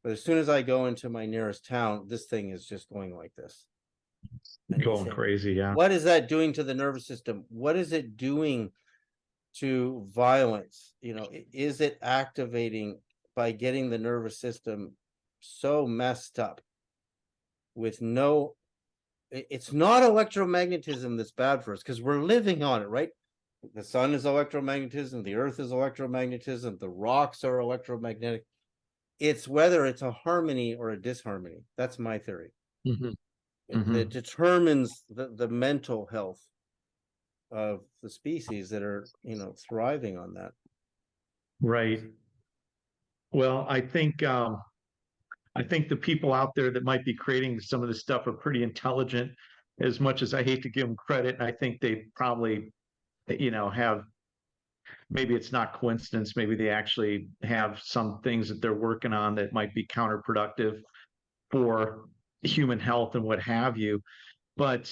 B: But as soon as I go into my nearest town, this thing is just going like this. And you
A: Going
B: say,
A: crazy, yeah.
B: what is that doing to the nervous system? What is it doing to violence? Is it activating by getting the nervous system so messed up with no, it's not electromagnetism that's bad for us because we're living on it, right? The sun is electromagnetism, the earth is electromagnetism, the rocks are electromagnetic. It's whether it's a harmony or a disharmony. That's my theory.
A: Mhm.
B: That
A: Mhm.
B: determines the mental health of the species that are, thriving on that.
A: Right. Well, I think the people out there that might be creating some of this stuff are pretty intelligent, as much as I hate to give them credit. I think they probably, have, maybe it's not coincidence, maybe they actually have some things that they're working on that might be counterproductive for human health and what have you. But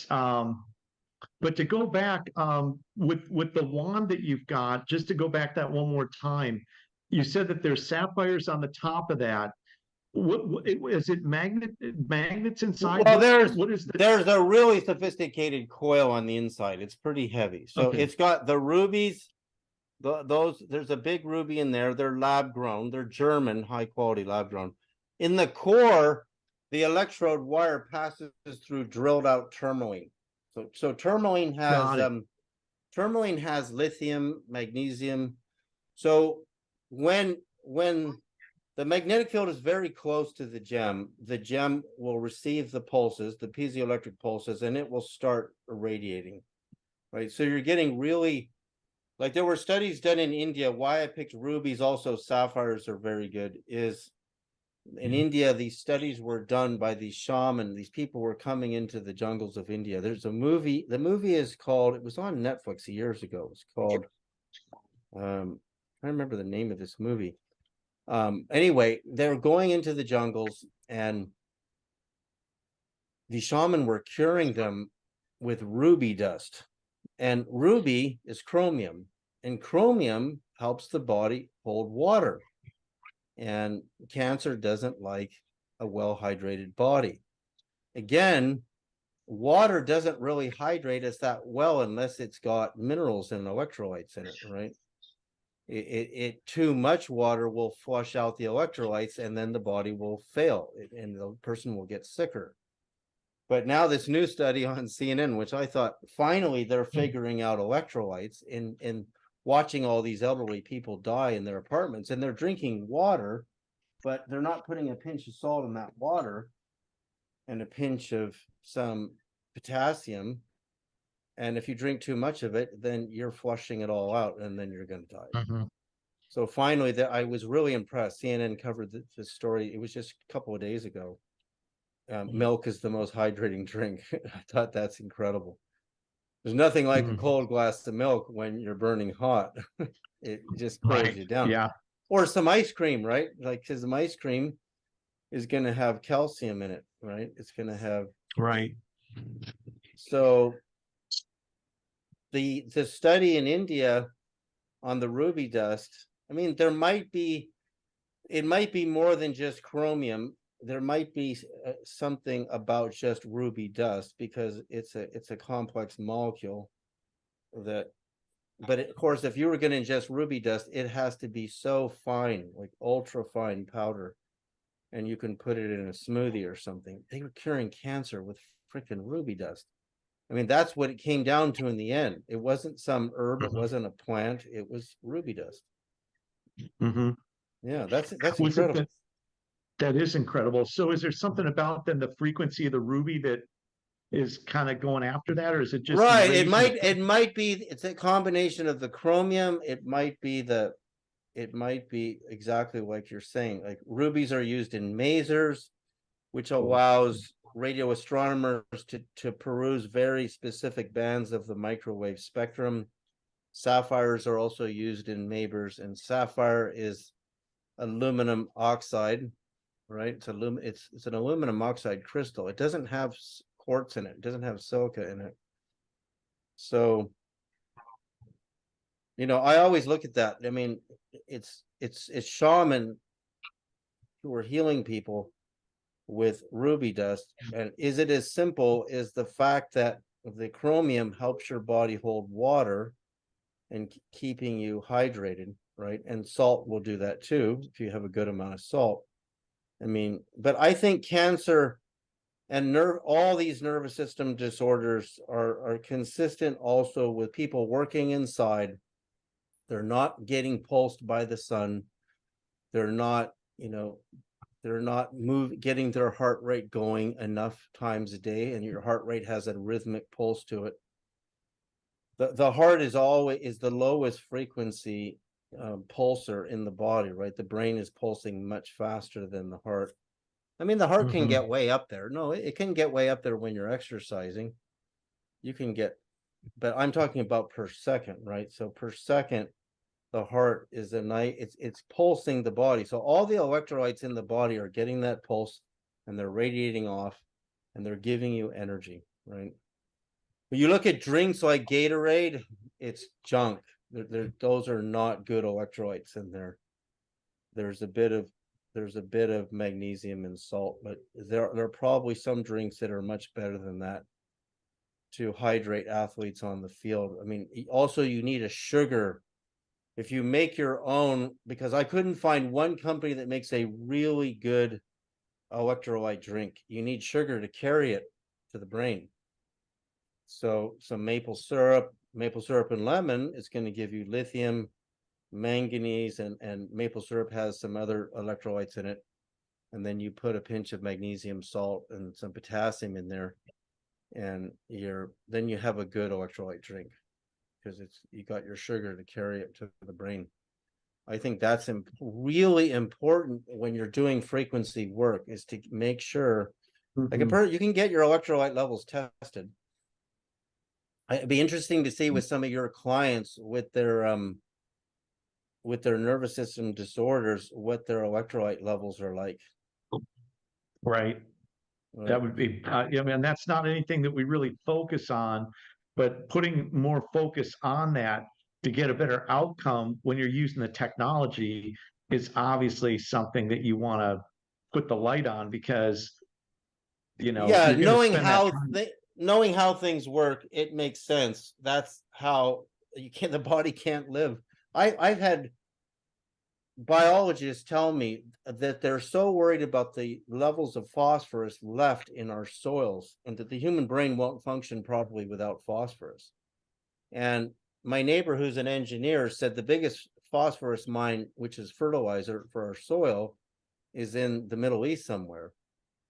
A: to go back, with the wand that you've got, just to go back that one more time, you said that there's sapphires on the top of that. What is it? Magnets inside?
B: Well,
A: What is the?
B: there's a really sophisticated coil on the inside. It's pretty heavy. So
A: Okay,
B: it's got the rubies. Those there's a big ruby in there. They're lab grown. They're German, high quality lab grown. In the core, the electrode wire passes through drilled out tourmaline. So
A: got it.
B: tourmaline has lithium, magnesium. So when the magnetic field is very close to the gem will receive the pulses, the piezoelectric pulses, and it will start irradiating. Right. So you're getting really, like, there were studies done in India. Why I picked rubies, also sapphires are very good, is in India, these studies were done by these shaman. These people were coming into the jungles of India. There's a movie. The movie is called, it was on Netflix years ago. It's called, I remember the name of this movie. Anyway, they're going into the jungles and the shaman were curing them with ruby dust. And ruby is chromium, and chromium helps the body hold water. And cancer doesn't like a well hydrated body. Again, water doesn't really hydrate us that well unless it's got minerals and electrolytes in it, right? It too much water will flush out the electrolytes, and then the body will fail, and the person will get sicker. But now this new study on CNN, which I thought finally they're figuring out electrolytes in watching all these elderly people die in their apartments, and they're drinking water, but they're not putting a pinch of salt in that water and a pinch of some potassium. And if you drink too much of it, then you're flushing it all out, and then you're going to die.
A: Mhm.
B: So finally, I was really impressed. CNN covered the story. It was just a couple of days ago. Milk is the most hydrating drink. I thought that's incredible. There's nothing like a cold glass of milk when you're burning hot. It just cools
A: Right.
B: you down.
A: Yeah.
B: Or some ice cream, right? Like, because some ice cream is going to have calcium in it, right? It's going to have.
A: Right.
B: So the study in India on the ruby dust, I mean, it might be more than just chromium. There might be something about just ruby dust because it's a complex molecule that, but of course, if you were going to ingest ruby dust, it has to be so fine, like ultra fine powder, and you can put it in a smoothie or something. They were curing cancer with freaking ruby dust. I mean, that's what it came down to in the end. It wasn't some herb, it
A: Mhm.
B: wasn't a plant, it was ruby dust.
A: Mhm.
B: Yeah, that's
A: Was it
B: incredible.
A: that is incredible. So is there something about then the frequency of the ruby that is kind of going after that, or is it just
B: Right.
A: raising the?
B: It might be, it's a combination of the chromium. It might be exactly like you're saying. Like, rubies are used in masers, which allows radio astronomers to peruse very specific bands of the microwave spectrum. Sapphires are also used in masers, and sapphire is aluminum oxide, right? It's an aluminum oxide crystal. It doesn't have quartz in it. It doesn't have silica in it. So, I always look at that. I mean, it's shaman who are healing people with ruby dust. And is it as simple as the fact that the chromium helps your body hold water and keeping you hydrated, right? And salt will do that too, if you have a good amount of salt. I mean, but I think cancer and all these nervous system disorders are consistent also with people working inside. They're not getting pulsed by the sun. They're not, getting their heart rate going enough times a day, and your heart rate has a rhythmic pulse to it. The heart is the lowest frequency pulsar in the body, right? The brain is pulsing much faster than the heart. I mean, the heart can get way up there. No, it can get way up there when you're exercising. You can get, but I'm talking about per second, right? So per second, the heart is it's pulsing the body. So all the electrolytes in the body are getting that pulse, and they're radiating off, and they're giving you energy, right? But you look at drinks like Gatorade, it's junk. Those are not good electrolytes in there. There's a bit of magnesium and salt, but there are probably some drinks that are much better than that to hydrate athletes on the field. I mean, also you need a sugar. If you make your own, because I couldn't find one company that makes a really good electrolyte drink. You need sugar to carry it to the brain. So some maple syrup and lemon is going to give you lithium, manganese, and maple syrup has some other electrolytes in it. And then you put a pinch of magnesium salt and some potassium in there, and then you have a good electrolyte drink, because you got your sugar to carry it to the brain. I think that's really important when you're doing frequency work, is to make sure, like you can get your electrolyte levels tested. It'd be interesting to see with some of your clients with their nervous system disorders, what their electrolyte levels are like.
A: Right. That would be, I mean, that's not anything that we really focus on, but putting more focus on that to get a better outcome when you're using the technology is obviously something that you want to put the light on, because,
B: Yeah,
A: you're going to spend that time.
B: knowing how things work, it makes sense. That's how the body can't live. I've had biologists tell me that they're so worried about the levels of phosphorus left in our soils, and that the human brain won't function properly without phosphorus. And my neighbor, who's an engineer, said the biggest phosphorus mine, which is fertilizer for our soil, is in the Middle East somewhere.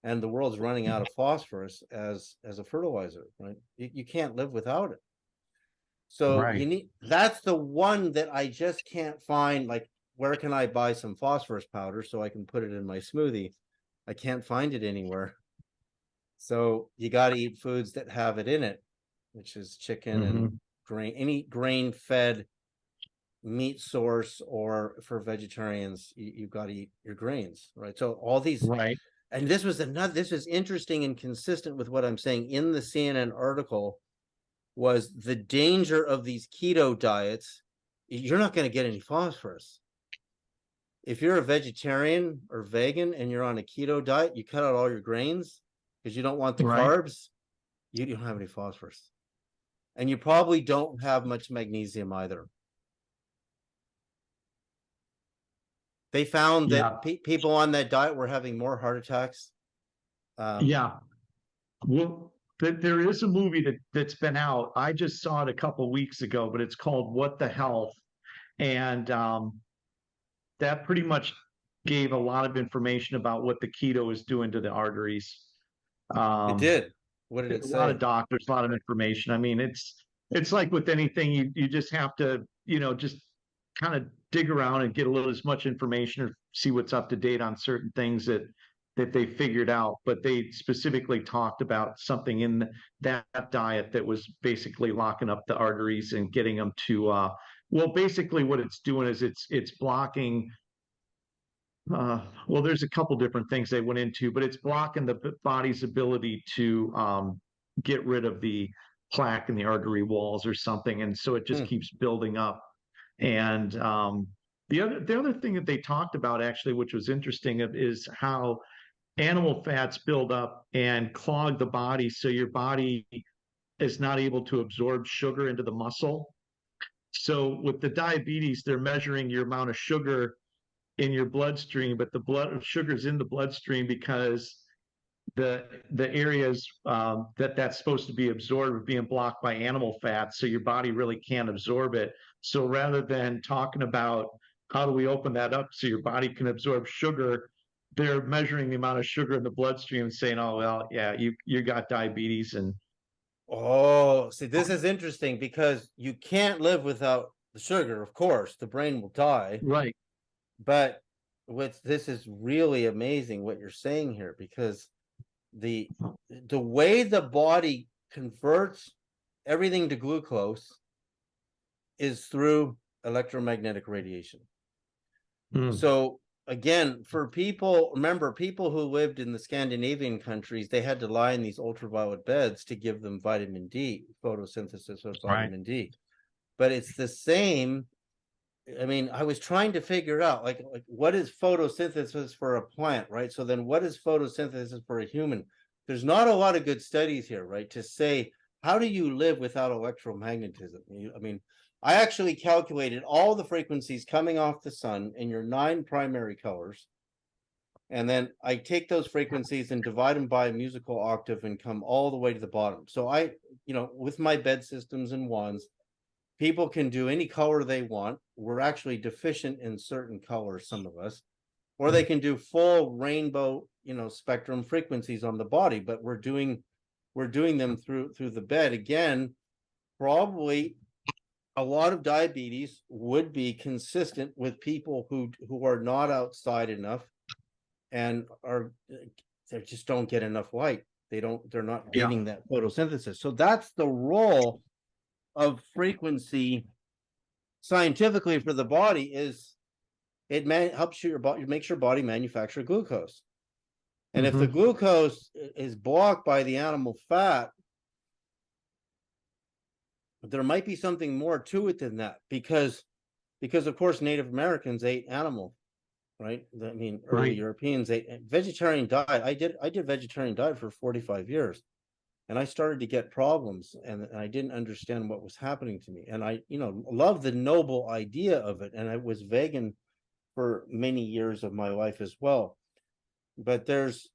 B: And the world's running out of phosphorus as a fertilizer, right? You can't live without it. So
A: Right.
B: that's the one that I just can't find. Like, where can I buy some phosphorus powder so I can put it in my smoothie? I can't find it anywhere. So you got to eat foods that have it in it, which is chicken and grain, any grain fed meat source, or for vegetarians, you've got to eat your grains, right? So all these,
A: Right.
B: and this is interesting and consistent with what I'm saying in the CNN article, was the danger of these keto diets. You're not going to get any phosphorus. If you're a vegetarian or vegan and you're on a keto diet, you cut out all your grains because you don't want the carbs, you don't have any phosphorus. And you probably don't have much magnesium either. They found that people on that diet were having more heart attacks.
A: Yeah. Well, there is a movie that's been out. I just saw it a couple weeks ago, but it's called What the Health. And that pretty much gave a lot of information about what the keto is doing to the arteries.
B: It did. What did it
A: A lot
B: say?
A: of doctors, a lot of information. I mean, it's like with anything, you just have to, just kind of dig around and get a little as much information, or see what's up to date on certain things that they figured out. But they specifically talked about something in that diet that was basically locking up the arteries and getting them to well, basically what it's doing is it's blocking well, there's a couple different things they went into, but it's blocking the body's ability to get rid of the plaque in the artery walls or something, and so it just
B: Hmm.
A: keeps building up. And the other thing that they talked about actually, which was interesting, is how animal fats build up and clog the body, so your body is not able to absorb sugar into the muscle. So with the diabetes, they're measuring your amount of sugar in your bloodstream, but the blood sugar's in the bloodstream because the areas that's supposed to be absorbed are being blocked by animal fats, so your body really can't absorb it. So rather than talking about how do we open that up so your body can absorb sugar, they're measuring the amount of sugar in the bloodstream and saying, "Oh well, yeah, you got diabetes," and
B: Oh, see, this is interesting because you can't live without the sugar, of course, the brain will die.
A: right.
B: But this is really amazing what you're saying here, because the the way the body converts everything to glucose is through electromagnetic radiation.
A: Mm,
B: So again, for people, remember, people who lived in the Scandinavian countries, they had to lie in these ultraviolet beds to give them vitamin D, photosynthesis of
A: right.
B: vitamin D. But it's the same. I mean, I was trying to figure out like what is photosynthesis for a plant, right? So then what is photosynthesis for a human? There's not a lot of good studies here, right? To say, how do you live without electromagnetism? I mean, I actually calculated all the frequencies coming off the sun in your 9 primary colors. And then I take those frequencies and divide them by a musical octave and come all the way to the bottom. So with my bed systems and wands, people can do any color they want. We're actually deficient in certain colors, some of us, or they can do full rainbow, spectrum frequencies on the body. But we're doing them through the bed. Again, probably a lot of diabetes would be consistent with people who are not outside enough and they just don't get enough light. They're not
A: Yeah.
B: getting that photosynthesis. So that's the role of frequency scientifically for the body, is it helps your body, makes your body manufacture glucose. And if the
A: Hmm.
B: glucose is blocked by the animal fat, there might be something more to it than that, because of course Native Americans ate animal, right? I mean, early
A: Right.
B: Europeans ate vegetarian diet. I did vegetarian diet for 45 years. And I started to get problems, and I didn't understand what was happening to me. And I, love the noble idea of it. And I was vegan for many years of my life as well. But there's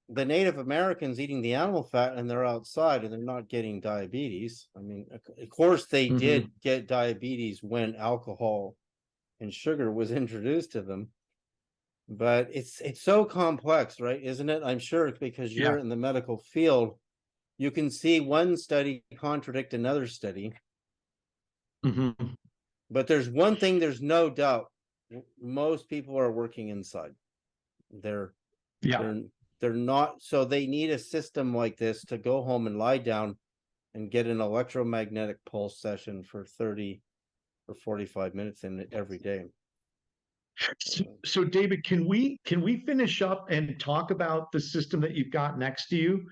B: the Native Americans eating the animal fat, and they're outside and they're not getting diabetes. I mean, of course, they
A: Hmm.
B: did get diabetes when alcohol and sugar was introduced to them. But it's so complex, right? Isn't it? I'm sure because
A: Yeah.
B: you're in the medical field, you can see one study contradict another study.
A: Hmm.
B: But there's one thing, there's no doubt, most people are working inside. They're
A: Yeah.
B: they're they're not, so they need a system like this to go home and lie down and get an electromagnetic pulse session for 30 or 45 minutes in it every day.
A: So David, can we finish up and talk about the system that you've got next to you,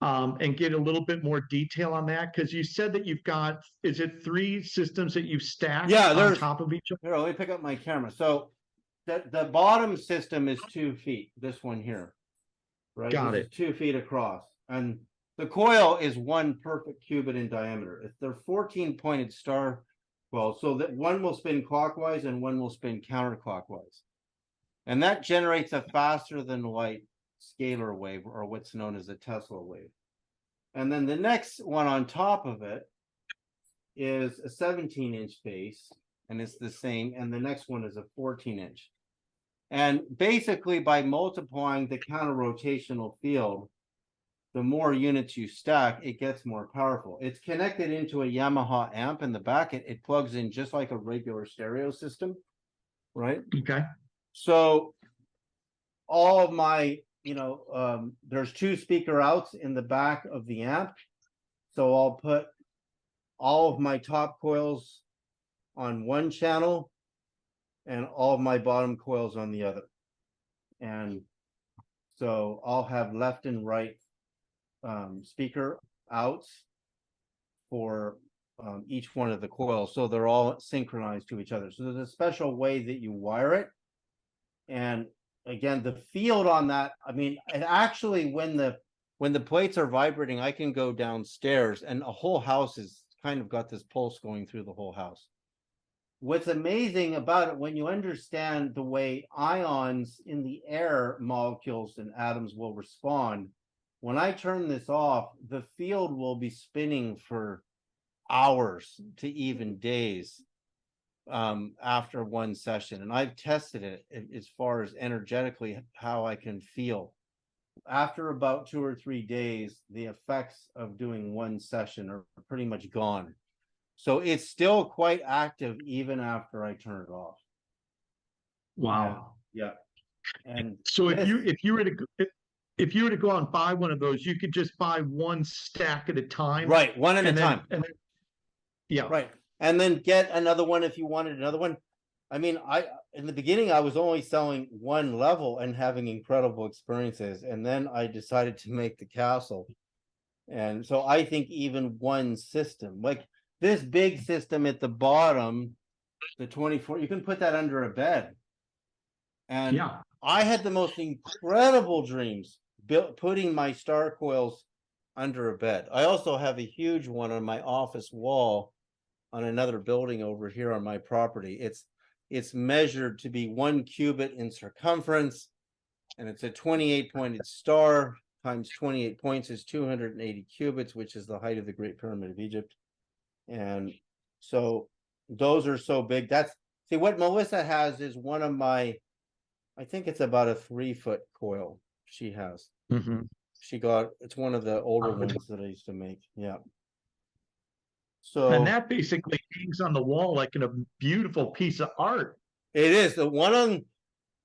A: and get a little bit more detail on that? Because you said that you've got, is it 3 systems that you've stacked
B: Yeah,
A: on
B: there's
A: top of each other?
B: here, let me pick up my camera. So the bottom system is 2 feet, this one here, right?
A: Got
B: This is
A: it.
B: 2 feet across, and the coil is 1 perfect cubit in diameter. If they're 14 pointed star coils, so that one will spin clockwise and one will spin counterclockwise, and that generates a faster than light scalar wave, or what's known as a Tesla wave. And then the next one on top of it is a 17-inch base, and it's the same, and the next one is a 14-inch. And basically, by multiplying the counter rotational field, the more units you stack, it gets more powerful. It's connected into a Yamaha amp in the back. It plugs in just like a regular stereo system, right?
A: Okay.
B: So all of my, there's 2 speaker outs in the back of the amp. So I'll put all of my top coils on one channel and all of my bottom coils on the other. And so I'll have left and right speaker outs for each one of the coils, so they're all synchronized to each other. So there's a special way that you wire it. And again, the field on that, I mean, it actually, when the plates are vibrating, I can go downstairs and a whole house is kind of got this pulse going through the whole house. What's amazing about it, when you understand the way ions in the air molecules and atoms will respond, when I turn this off, the field will be spinning for hours to even days after one session. And I've tested it as far as energetically how I can feel. After about 2 or 3 days, the effects of doing one session are pretty much gone. So it's still quite active even after I turn it off.
A: Wow.
B: Yeah. And
A: so if you were to go out and buy one of those, you could just buy one stack at a time.
B: Right, one at a time.
A: And yeah.
B: Right. And then get another one if you wanted another one. I mean, in the beginning, I was only selling one level and having incredible experiences. And then I decided to make the castle. And so I think even one system, like this big system at the bottom, the 24, you can put that under a bed. And
A: yeah,
B: I had the most incredible dreams putting my star coils under a bed. I also have a huge one on my office wall on another building over here on my property. It's measured to be 1 cubit in circumference, and it's a 28-pointed star times 28 points is 280 cubits, which is the height of the Great Pyramid of Egypt. And so those are so big. See, what Melissa has is one of my, I think it's about a 3-foot coil she has.
A: mm-hmm.
B: It's one of the older ones that I used to make. Yeah. So,
A: and that basically hangs on the wall like in a beautiful piece of art.
B: It is the one on,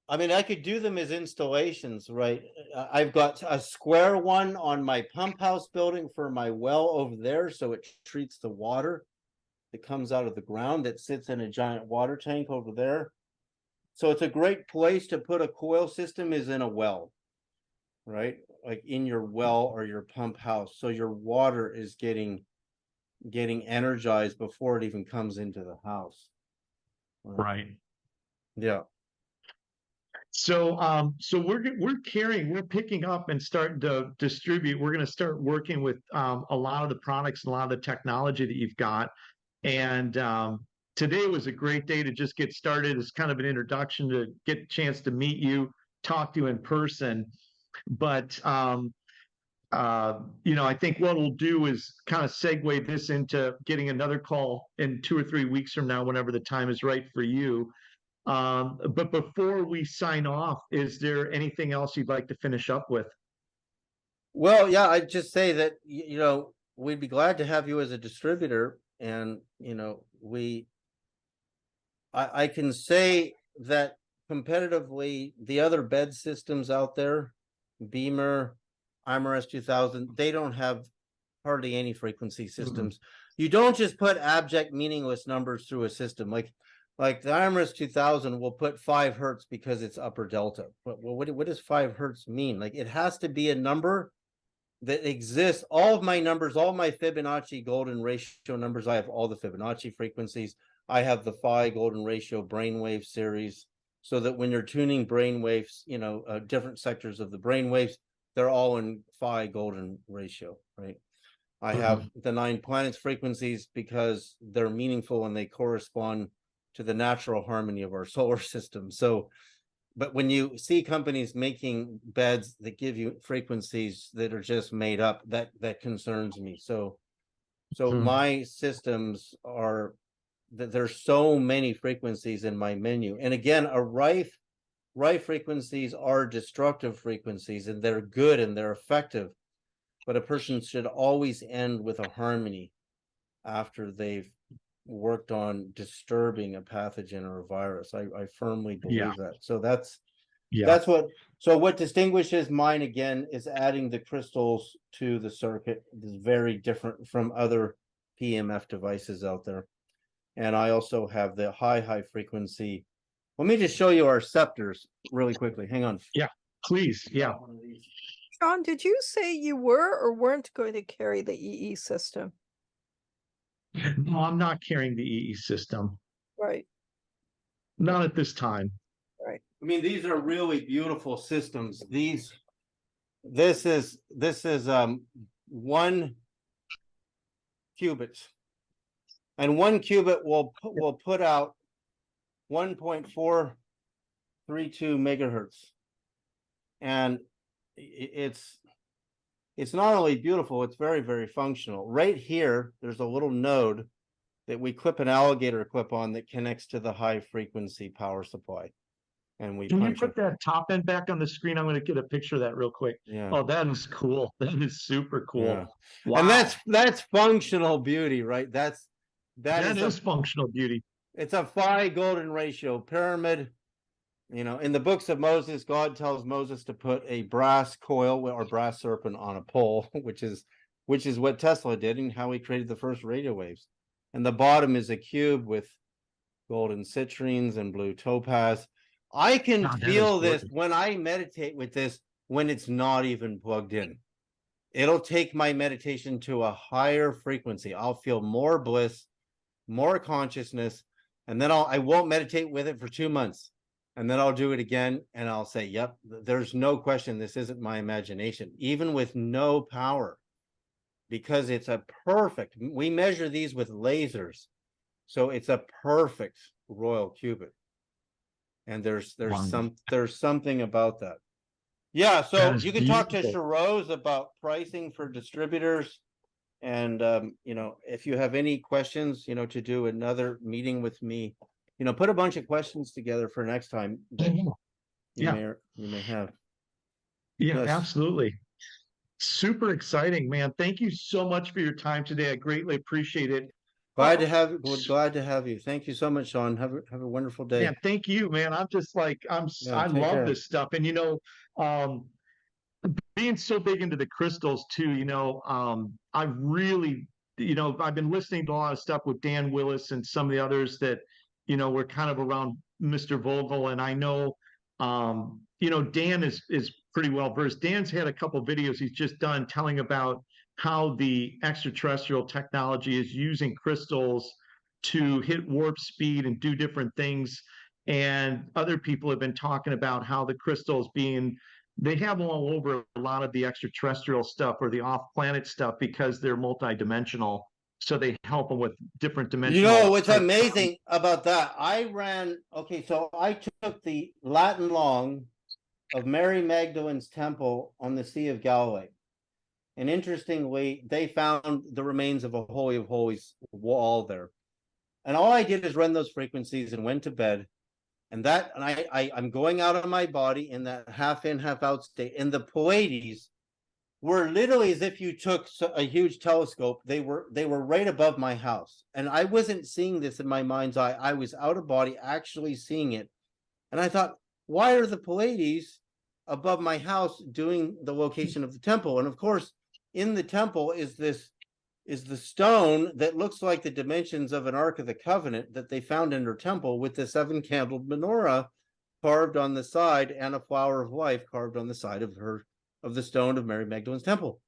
B: I mean, I could do them as installations, right? I've got a square one on my pump house building for my well over there, so it treats the water that comes out of the ground that sits in a giant water tank over there. So it's a great place to put a coil system is in a well, right? Like in your well or your pump house. So your water is getting energized before it even comes into the house.
A: Right.
B: Yeah.
A: So we're picking up and starting to distribute. We're going to start working with a lot of the products and a lot of the technology that you've got. And today was a great day to just get started. It's kind of an introduction to get a chance to meet you, talk to you in person. But I think what we'll do is kind of segue this into getting another call in 2 or 3 weeks from now, whenever the time is right for you. But before we sign off, is there anything else you'd like to finish up with?
B: Well, yeah, I'd just say that, we'd be glad to have you as a distributor. And, I can say that competitively, the other bed systems out there, Beamer, IMRS 2000, they don't have hardly any frequency systems. You don't just put abject meaningless numbers through a system. Like the IMRS 2000 will put 5 hertz because it's upper delta. But what does 5 hertz mean? Like, it has to be a number that exists. All of my numbers, all my Fibonacci golden ratio numbers, I have all the Fibonacci frequencies. I have the Phi golden ratio brainwave series, so that when you're tuning brainwaves, different sectors of the brainwaves, they're all in Phi golden ratio, right? I have the 9 planets frequencies because they're meaningful and they correspond to the natural harmony of our solar system. So, but when you see companies making beds that give you frequencies that are just made up, that concerns me. So my systems are that there's so many frequencies in my menu. And again, a rife frequencies are destructive frequencies, and they're good and they're effective. But a person should always end with a harmony after they've worked on disturbing a pathogen or a virus. I firmly believe that. So that's what distinguishes mine, again, is adding the crystals to the circuit. It is very different from other PMF devices out there. And I also have the high frequency. Let me just show you our scepters really quickly. Hang on.
A: Yeah, please. Yeah.
C: John, did you say you were or weren't going to carry the EE system?
A: No, I'm not carrying the EE system.
C: Right,
A: Not at this time.
C: right.
B: I mean, these are really beautiful systems. This is 1 qubit, and 1 qubit will put out 1.432 megahertz, and it's not only beautiful, it's very, very functional. Right here, there's a little node that we clip an alligator clip on that connects to the high frequency power supply. And we
A: Can you
B: punch
A: put
B: it.
A: that top end back on the screen? I'm going to get a picture of that real quick.
B: Yeah.
A: Oh, that is cool. That is super cool.
B: Yeah.
A: Wow.
B: And that's functional beauty, right? That is
A: functional beauty.
B: it's a phi golden ratio pyramid. You know, in the books of Moses, God tells Moses to put a brass coil or brass serpent on a pole, which is what Tesla did and how he created the first radio waves. And the bottom is a cube with golden citrines and blue topaz. I can feel this when I meditate with this when it's not even plugged in. It'll take my meditation to a higher frequency. I'll feel more bliss, more consciousness, and then I won't meditate with it for 2 months. And then I'll do it again and I'll say, yep, there's no question this isn't my imagination, even with no power, because it's a perfect, we measure these with lasers. So it's a perfect royal qubit. And there's something about that. Yeah, so you can talk to Sharose about pricing for distributors. And you know, if you have any questions, you know, to do another meeting with me, you know, put a bunch of questions together for next time that you may have.
A: Yeah,
B: Yes.
A: absolutely. Super exciting, man. Thank you so much for your time today. I greatly appreciate it.
B: Glad to have you. Thank you so much, Sean. Have a wonderful day.
A: Yeah, thank you, man. I'm just like I love this stuff. And you know, being so big into the crystals too, you know, I really, you know, I've been listening to a lot of stuff with Dan Willis and some of the others that, you know, were kind of around Mr. Vogel. And I know, you know, Dan is pretty well versed. Dan's had a couple videos he's just done telling about how the extraterrestrial technology is using crystals to hit warp speed and do different things. And other people have been talking about how the crystals they have all over a lot of the extraterrestrial stuff or the off-planet stuff because they're multidimensional. So they help them with different dimensional.
B: You know what's amazing about that? So I took the Latin long of Mary Magdalene's temple on the Sea of Galilee. And interestingly, they found the remains of a Holy of Holies wall there. And all I did is run those frequencies and went to bed. And I'm going out of my body in that half in, half out state. And the Pleiades were literally as if you took a huge telescope. They were right above my house. And I wasn't seeing this in my mind's eye. I was out of body actually seeing it. And I thought, why are the Pleiades above my house doing the location of the temple? And of course, in the temple is the stone that looks like the dimensions of an Ark of the Covenant that they found in her temple, with the 7-candled menorah carved on the side and a flower of life carved on the side of the stone of Mary Magdalene's temple.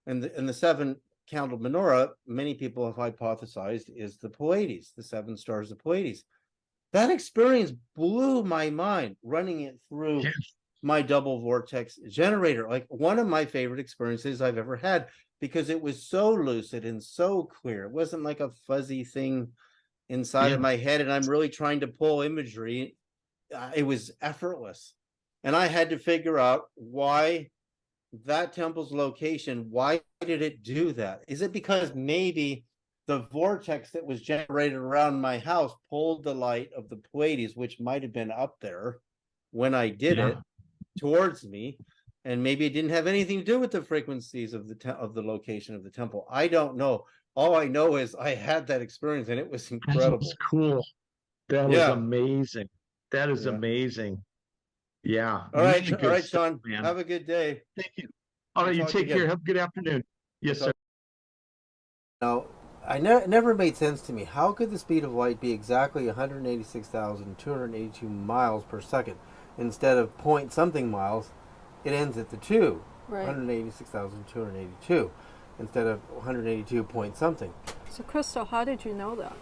B: And the 7-candled menorah, many people have hypothesized, is the Pleiades, the 7 stars of Pleiades. That experience blew my mind, running it through my double vortex generator. Like one of my favorite experiences I've ever had, because it was so lucid and so clear. It wasn't like a fuzzy thing inside of my head and I'm really trying to pull imagery. It was effortless. And I had to figure out why that temple's location, why did it do that? Is it because maybe the vortex that was generated around my house pulled the light of the Pleiades, which might have been up there when I did it, towards me, and maybe it didn't have anything to do with the frequencies of the location of the temple. I don't know. All I know is I had that experience and it was incredible.
A: That's cool. That was amazing. That is amazing. Yeah.
B: All right, Sean. Man. Have a good day.
A: Thank you. All right, you take care. Have a good afternoon. Yes, sir.
B: Now, it never made sense to me. How could the speed of light be exactly 186,282 miles per second instead of point something miles? It ends at the 2, right. 186,282 instead of 182 point something.
C: So, Crystal, how did you know that?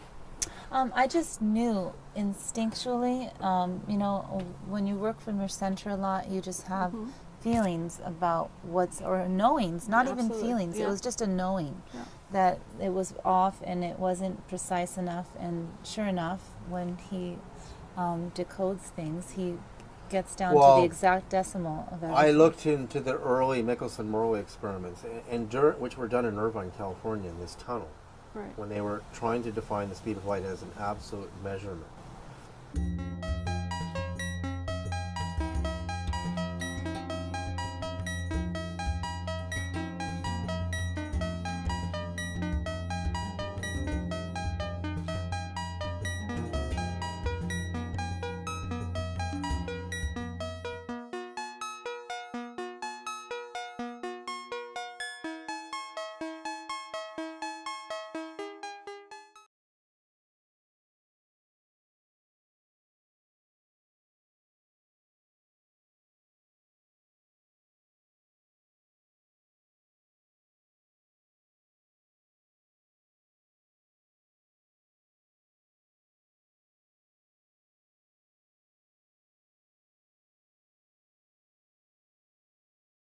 D: I just knew instinctually, you know, when you work from your center a lot, you just have feelings about or knowings, not even
C: Absolutely.
D: feelings.
C: Yeah.
D: It was just a knowing
C: Yeah.
D: that it was off and it wasn't precise enough. And sure enough, when he decodes things, he gets down to
B: Well,
D: the exact decimal of everything.
B: I looked into the early Michelson-Morley experiments, which were done in Irvine, California, in this tunnel,
C: Right.
B: when they were trying to define the speed of light as an absolute measurement.